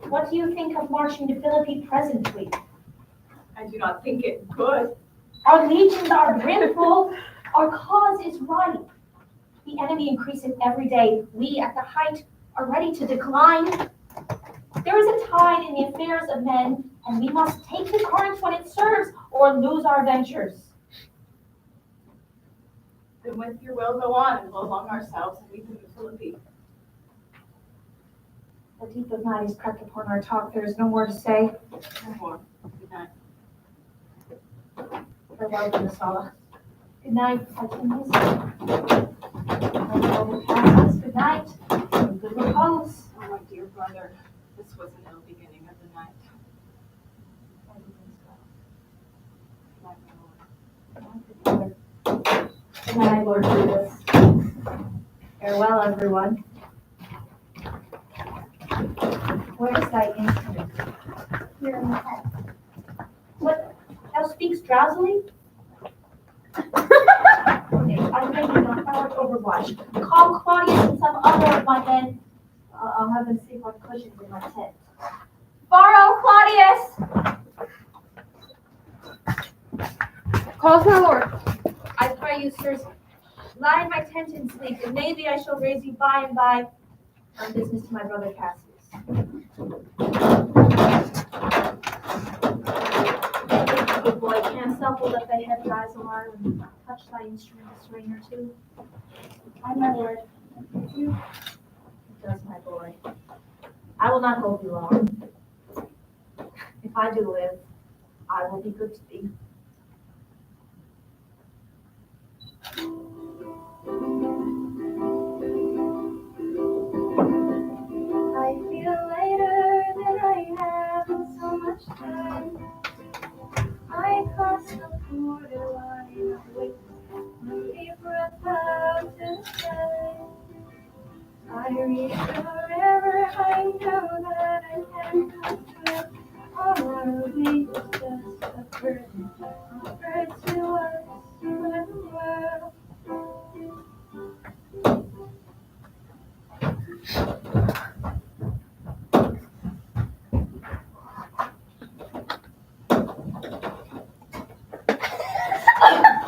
what do you think of marching to Philippi presently? I do not think it good. Our legions are brimful. Our cause is right. The enemy increaseth every day. We, at the height, are ready to decline. There is a tide in the affairs of men, and we must take the current when it serves, or lose our ventures. Then with your will go on and blow along ourselves and leave them in Philippi. The deep of night is crept upon our talk. There is no more to say. No more. Good night. Farewell, Venezuela. Good night, Titinius. Good night. And good repose. Oh, my dear brother, this was an ill beginning of the night. Good night, Lord Jesus. Farewell, everyone. Where is thy instrument? Here in the head. What? Thou speaks drowsily? I think you not. Thou art overwatched. Call Claudius and some other of my men. I'll have them sleep on cushions in my tent. Borrow, Claudius! Calls my lord. I pray you, sirs, lie in my tent and sleep, and maybe I shall raise you by and by on business to my brother Cassius. Good boy, canst thou hold up thy heavy eyes awhile and touch thy instrument a strain or two? Aye, my lord. You? It does, my boy. I will not hold you long. If I do live, I will be good to thee. I reach wherever I know that I can come to. All of me is just a burden, to us when the world.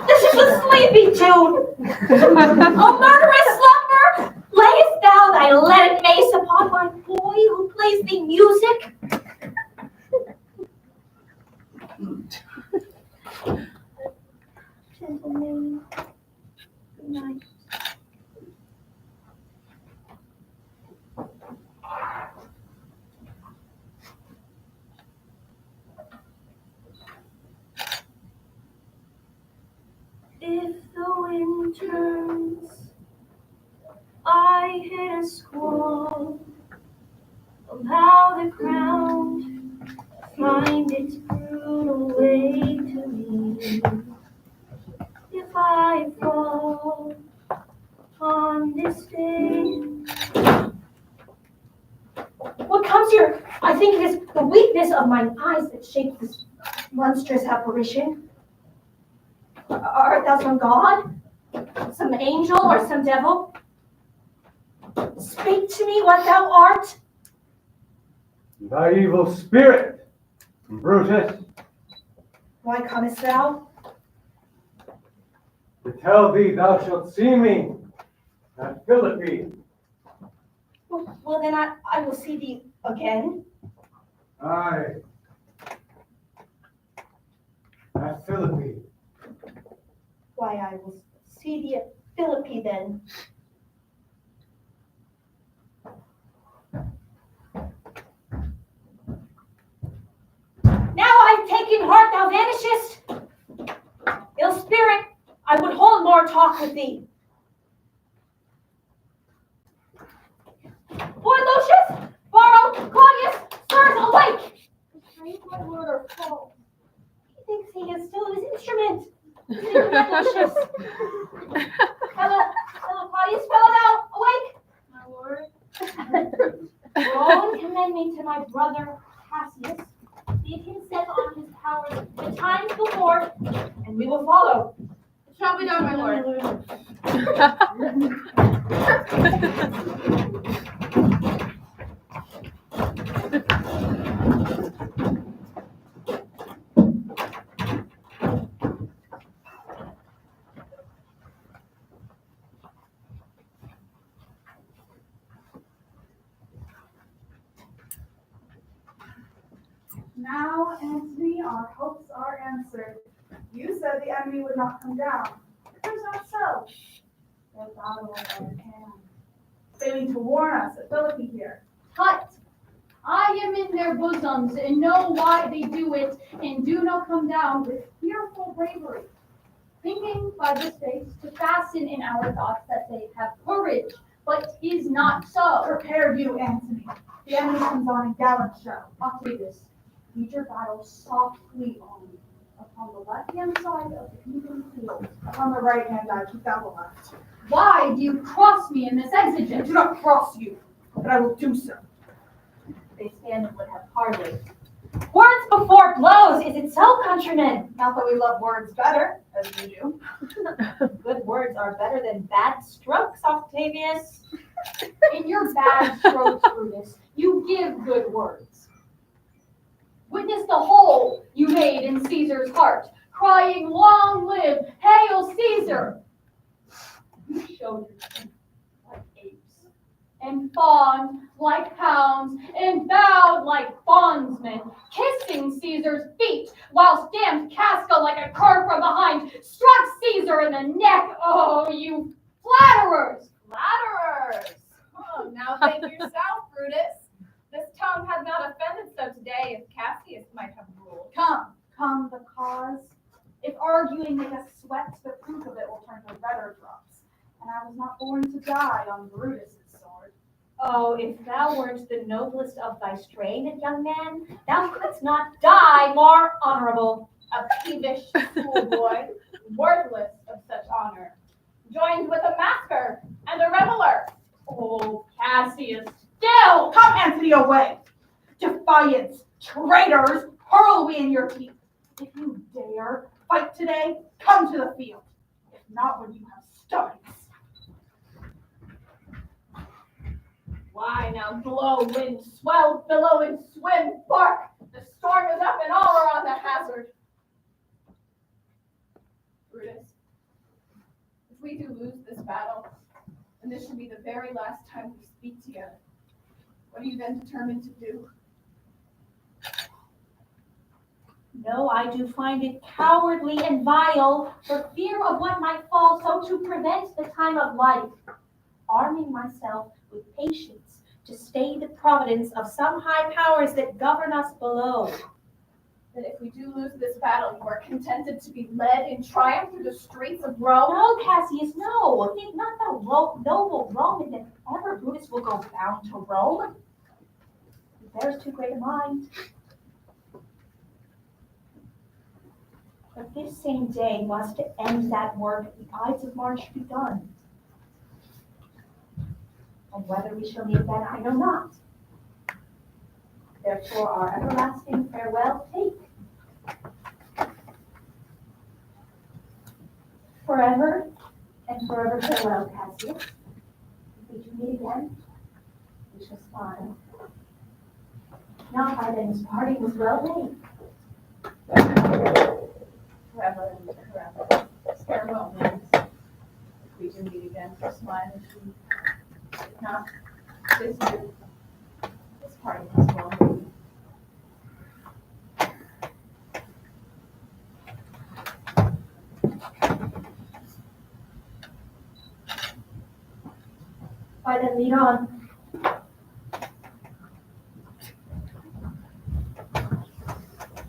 This is a sleepy tune. A murderous slumber. Layest thou thy leaden mace upon my boy who plays the music? Gentlemen, good night. If the wind turns, I hit a squall. Somehow the ground find its brutal way to me. If I fall on this day, what comes here? I think it is the weakness of mine eyes that shapes this monstrous apparition. Art thou some god? Some angel or some devil? Speak to me what thou art. Thy evil spirit, Brutus, Why comest thou? to tell thee thou shalt see me at Philippi. Well then I will see thee again. Aye. At Philippi. Why, I will see thee at Philippi then. Now I've taken heart, thou vanishest. Ill spirit, I would hold more talk with thee. Boy Lucius, Varro, Claudius, sirs, awake! Restrain my word or fall. He thinks he is still his instrument. Lucius. Fellow Claudius, fellow now, awake! My lord. Go and commend me to my brother Cassius. Bid him set on his powers the times before, and we will follow. It shall be done, my lord. Now, Antony, our hopes are answered. You said the enemy would not come down. It was not so. Their battle is at hand. Failing to warn us at Philippi here. Tut! I am in their bosoms and know why they do it, and do not come down with fearful bravery, thinking by this face to fasten in our thoughts that they have courage, but is not so. Prepare you, Antony. The enemy comes on in gallant show. Octavius, lead your battle softly on, upon the left-hand side of the even field. On the right hand, I keep down the left. Why do you cross me in this I exigence? do not cross you, but I will do so. They stand and would have hardly. Words before blows, is it so, countrymen? Not that we love words better, as you do. Good words are better than bad strokes, Octavius. In your bad strokes, Brutus, you give good words. Witness the hole you made in Caesar's heart, crying, "Long live, hail Caesar!" You showed your teeth like apes, and fawned like hounds, and bowed like bondsmen, kissing Caesar's feet, while stamped Casca like a cur from behind, struck Caesar in the neck. Oh, you flatterers! Flatterers! Oh, now think yourself, Brutus. This tongue had not offended so today if Cassius might have ruled. Come the cause. If arguing make us sweat, the proof of it will turn to redder drops. And I was not born to die on Brutus's sword. Oh, if thou wert the noblest of thy strain, young man, thou couldst not die more honorable. A peevish schoolboy, worthless of such honor, joined with a masker and a reveler. Oh, Cassius, still! Come, Antony, away! Defiance, traitors, hurl we in your teeth. If you dare fight today, come to the field. If not, when you have stomachs. Why now blow, wind, swell, billow, and swim, bark! The storm is up and all are on the hazard. Brutus, if we do lose this battle, and this should be the very last time we speak together, what are you then determined to do? No, I do find it cowardly and vile, for fear of what might fall, so to prevent the time of life, arming myself with patience to stay the providence of some high powers that govern us below. That if we do lose this battle, you are contented to be led in triumph through the streets of Rome? No, Cassius, no. Think not the noble Roman that ever Brutus will go bound to Rome. He bears too great a mind. But this same day must end that work the Ides of March begun. And whether we shall meet then, I know not. Therefore our everlasting farewell take. Forever and forever farewell, Cassius. If we do meet again, we shall smile. Not by then his parting was well made. Forever and forever. Farewell, men. If we do meet again, for smile and sweet. If not, this year, this party is well made. By then lead on.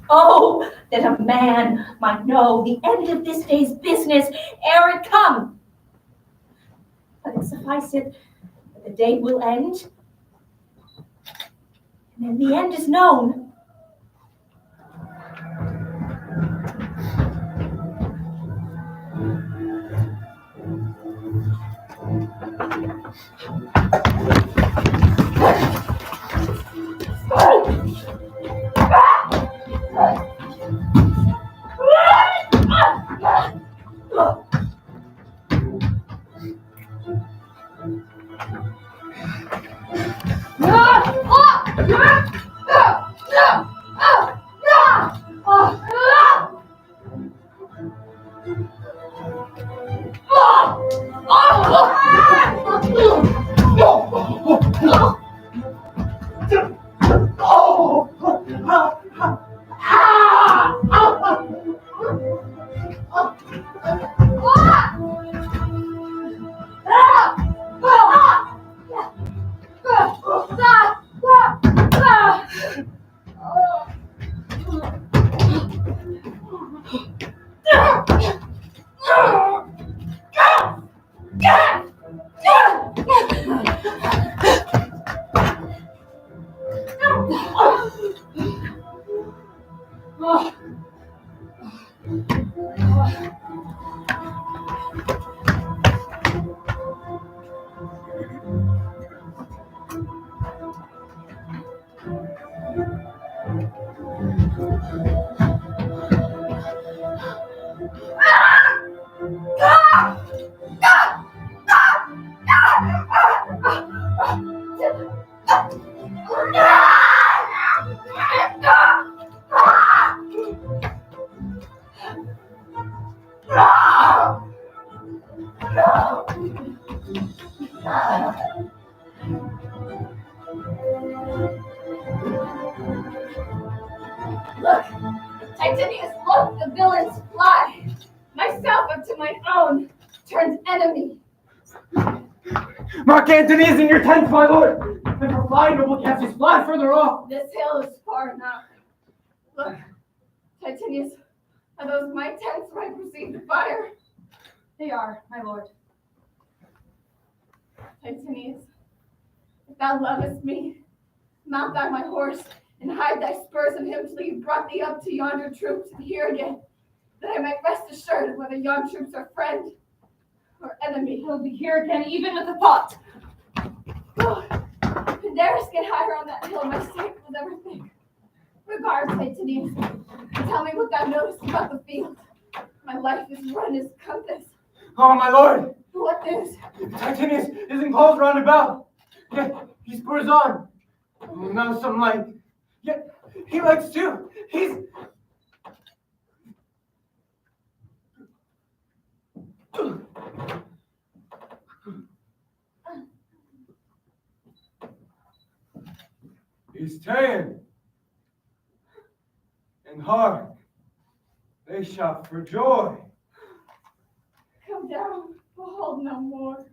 Oh, that a man might know the end of this day's business ere it come. But it sufficeth that the day will end, and then the end is known. Look, Titanius, look, the villains fly. Myself up to my own, turned enemy. Mark Antony is in your tent, my lord. And for flying, noble Cassius, fly further off. This hill is far enough. Look, Titanius, are those my tents where I perceive the fire? They are, my lord. Titanius, if thou lovest me, mount thou my horse, and hide thy spurs in him till you brought thee up to yonder troops and here again, that I might rest assured whether yon troops are friend or enemy. He'll be here again, even with the pot. Oh, Pandarus get higher on that hill, my strength was everything. Regard, Titanius, and tell me what thou noticed about the field. My life is run as compass. Oh, my lord! What news? Titanius is enclosed round about. Yet he spurs on. Now some like. Yet he likes too. He's. He's ta'en. And hark, they shout for joy. Come down, behold no more.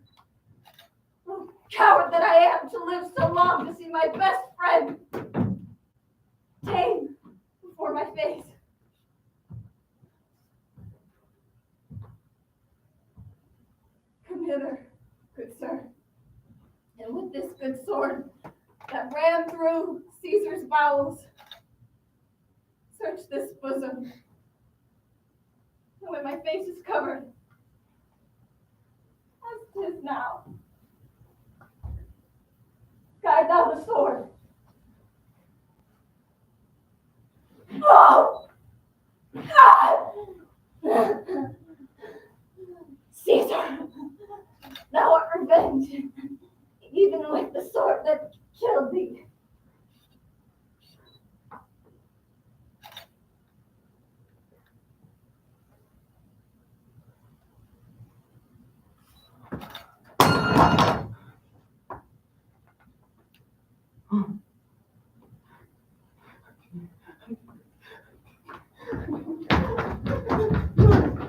Oh, coward that I am to live so long to see my best friend ta'en before my face. Come hither, good sir, and with this good sword that ran through Caesar's bowels, search this bosom. And when my face is covered, as 'tis now, guide thou the sword. Oh! God! Caesar, thou art revenged, even with the sword that killed thee.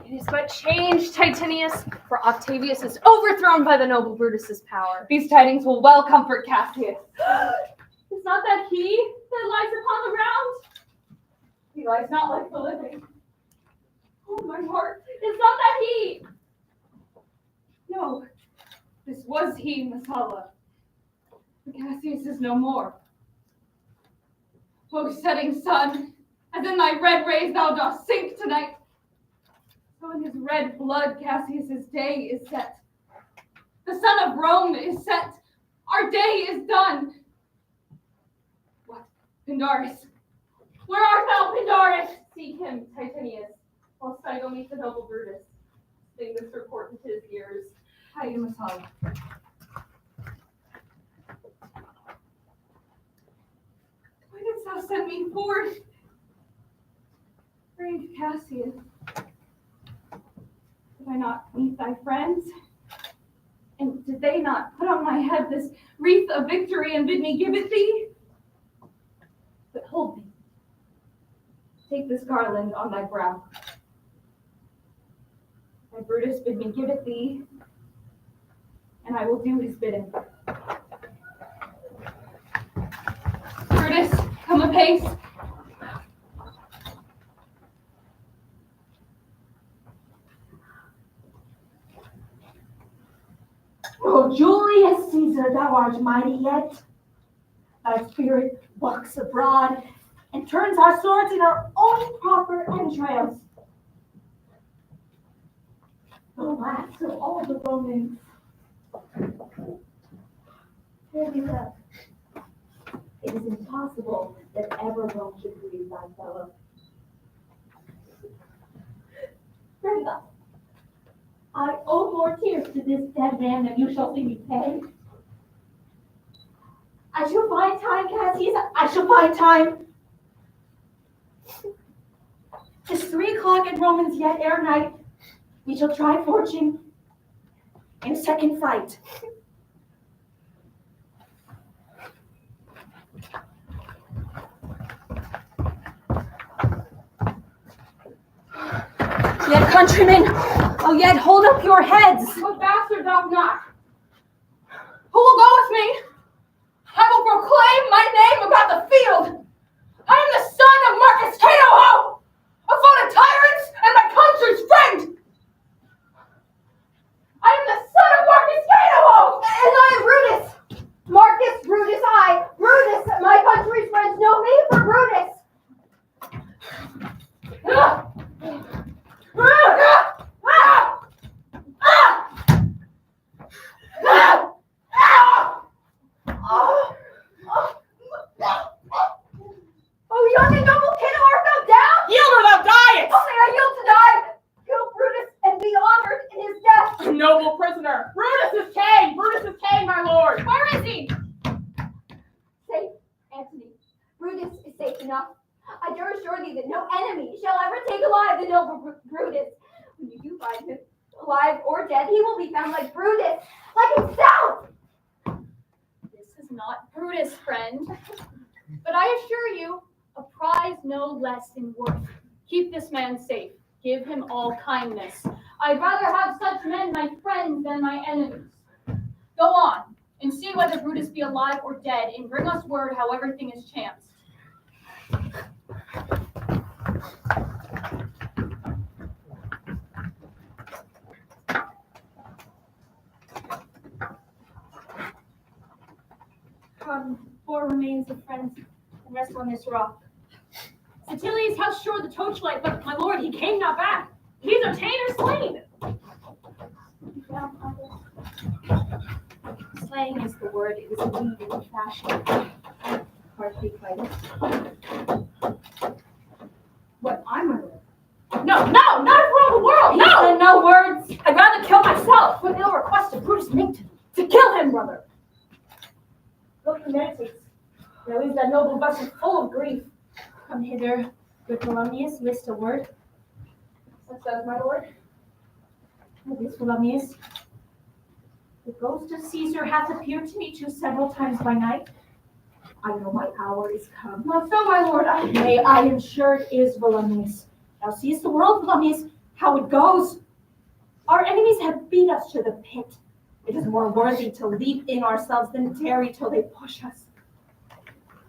It is but change, Titanius, for Octavius is overthrown by the noble Brutus's power. These tidings will well comfort Cassius. Is not that he that lies upon the ground? He lies not like the living. Oh, my heart, is not that he? No, this was he, Messala. But Cassius is no more. O setting sun, as in thy red rays thou dost sink tonight, so in his red blood Cassius's day is set. The sun of Rome is set. Our day is done. What, Pandarus? Where art thou, Pandarus? Seek him, Titanius, whilst I go meet the noble Brutus. Sing this report into his ears. Hide him, Messala. Why didst thou send me forth? Brave Cassius, did I not meet thy friends? And did they not put on my head this wreath of victory and bid me give it thee? But hold thee. Take this garland on thy brow. My Brutus bid me give it thee, and I will do his bidding. Brutus, come apace. O Julius Caesar, thou art mighty yet. Thy spirit walks abroad and turns our swords in our own proper entrails. The last of all the Romans. Very well. It is impossible that ever Rome should grieve thy fellow. Brenda, I owe more tears to this dead man than you shall see me pay. I shall find time, Cassius. I shall find time. 'Tis 3 o'clock at Romans yet ere night. We shall try fortune in a second fight. Yet, countrymen, oh, yet hold up your heads. What bastard doth not? Who will go with me? I will proclaim my name about the field. I am the son of Marcus Cato, a foe to tyrants and my country's friend. I am the son of Marcus Cato, And I am Brutus. Marcus Brutus, I. Brutus, my country's friends know me for Brutus. enough. I dare assure thee that no enemy shall ever take alive the noble Brutus. When you do find him, alive or dead, he will be found like Brutus, like himself. This is not Brutus, friend. But I assure you, a prize no less in worth. Keep this man safe. Give him all kindness. I'd rather have such men my friends than my enemies. Go on, and see whether Brutus be alive or dead, and bring us word how everything is chanced. Come, four remains of friends, and rest on this rock. Satilius hath sure the torchlight, but my lord, he came not back. He's a tainer slain. Slaying is the word, it is indeed in the fashion. Hardly quite it. What, I'm my lord? No, no, not for all the world, no! No words. I'd rather kill myself. What ill request did Brutus make to kill him, brother? Look, he meditates. Now leaves that noble vessel full of grief. Come hither, good Volumnius, list a word. Such as my lord. This Volumnius. The ghost of Caesar hath appeared to me several times by night. I know my hour is come. Not so, my lord. Nay, I am sure it is Volumnius. Thou seest the world, Volumnius, how it goes. Our enemies have beat us to the pit. It is more worthy to leap in ourselves than tarry till they push us.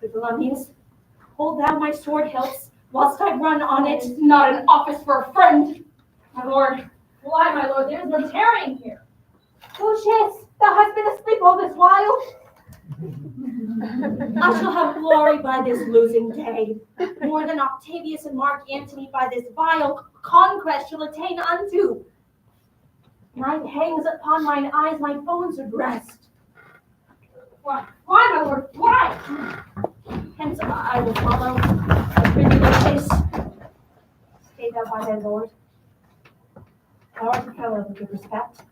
Good Volumnius, hold thou my sword hilts whilst I run on it. It's not an office for a friend. My lord. Why, my lord? There's no tarrying here. Lucius, thou hast been asleep all this while. I shall have glory by this losing day, more than Octavius and Mark Antony by this vile conquest shall attain unto. Mine hangs upon mine eyes, my bones would rest. Why, my lord? Why? Hence I will follow. Prithee, Lucius, stay thou by thy lord. Thou art a fellow of good respect.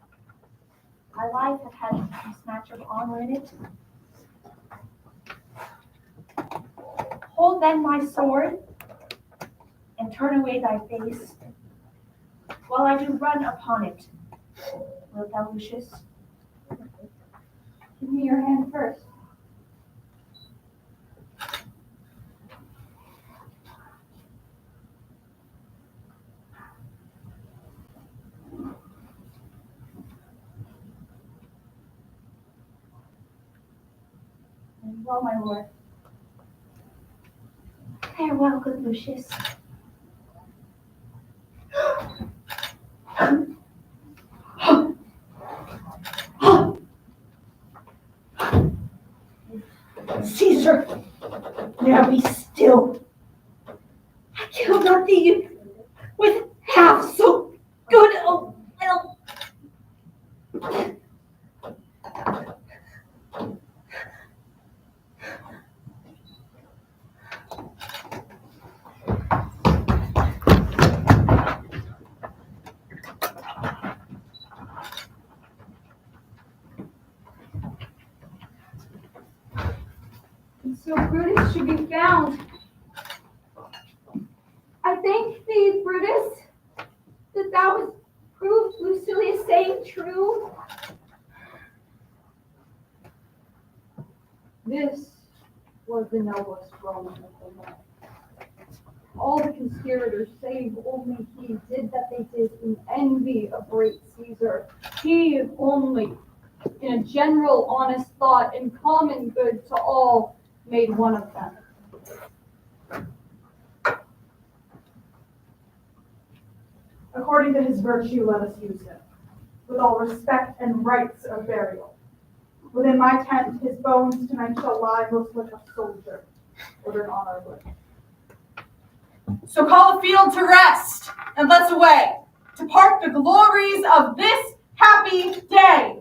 My life hath had a snatch of honor in it. Hold then my sword, and turn away thy face, while I do run upon it. Wilt thou, Lucius? Give me your hand first. Well, my lord. Farewell, good Lucius. Caesar, now be still. I killed not thee with half so good a will. And so Brutus should be found. I thank thee, Brutus, that thou hast proved Lucilius saying true. This was the noblest Roman of them all. All the conspirators, save only he, did that they did in envy of great Caesar. He only, in a general honest thought and common good to all, made one of them. According to his virtue, let us use him, with all respect and rights of burial. Within my tent, his bones tonight shall lie most like a soldier, ordered on our wood. So call the field to rest, and let's away, to part the glories of this happy day.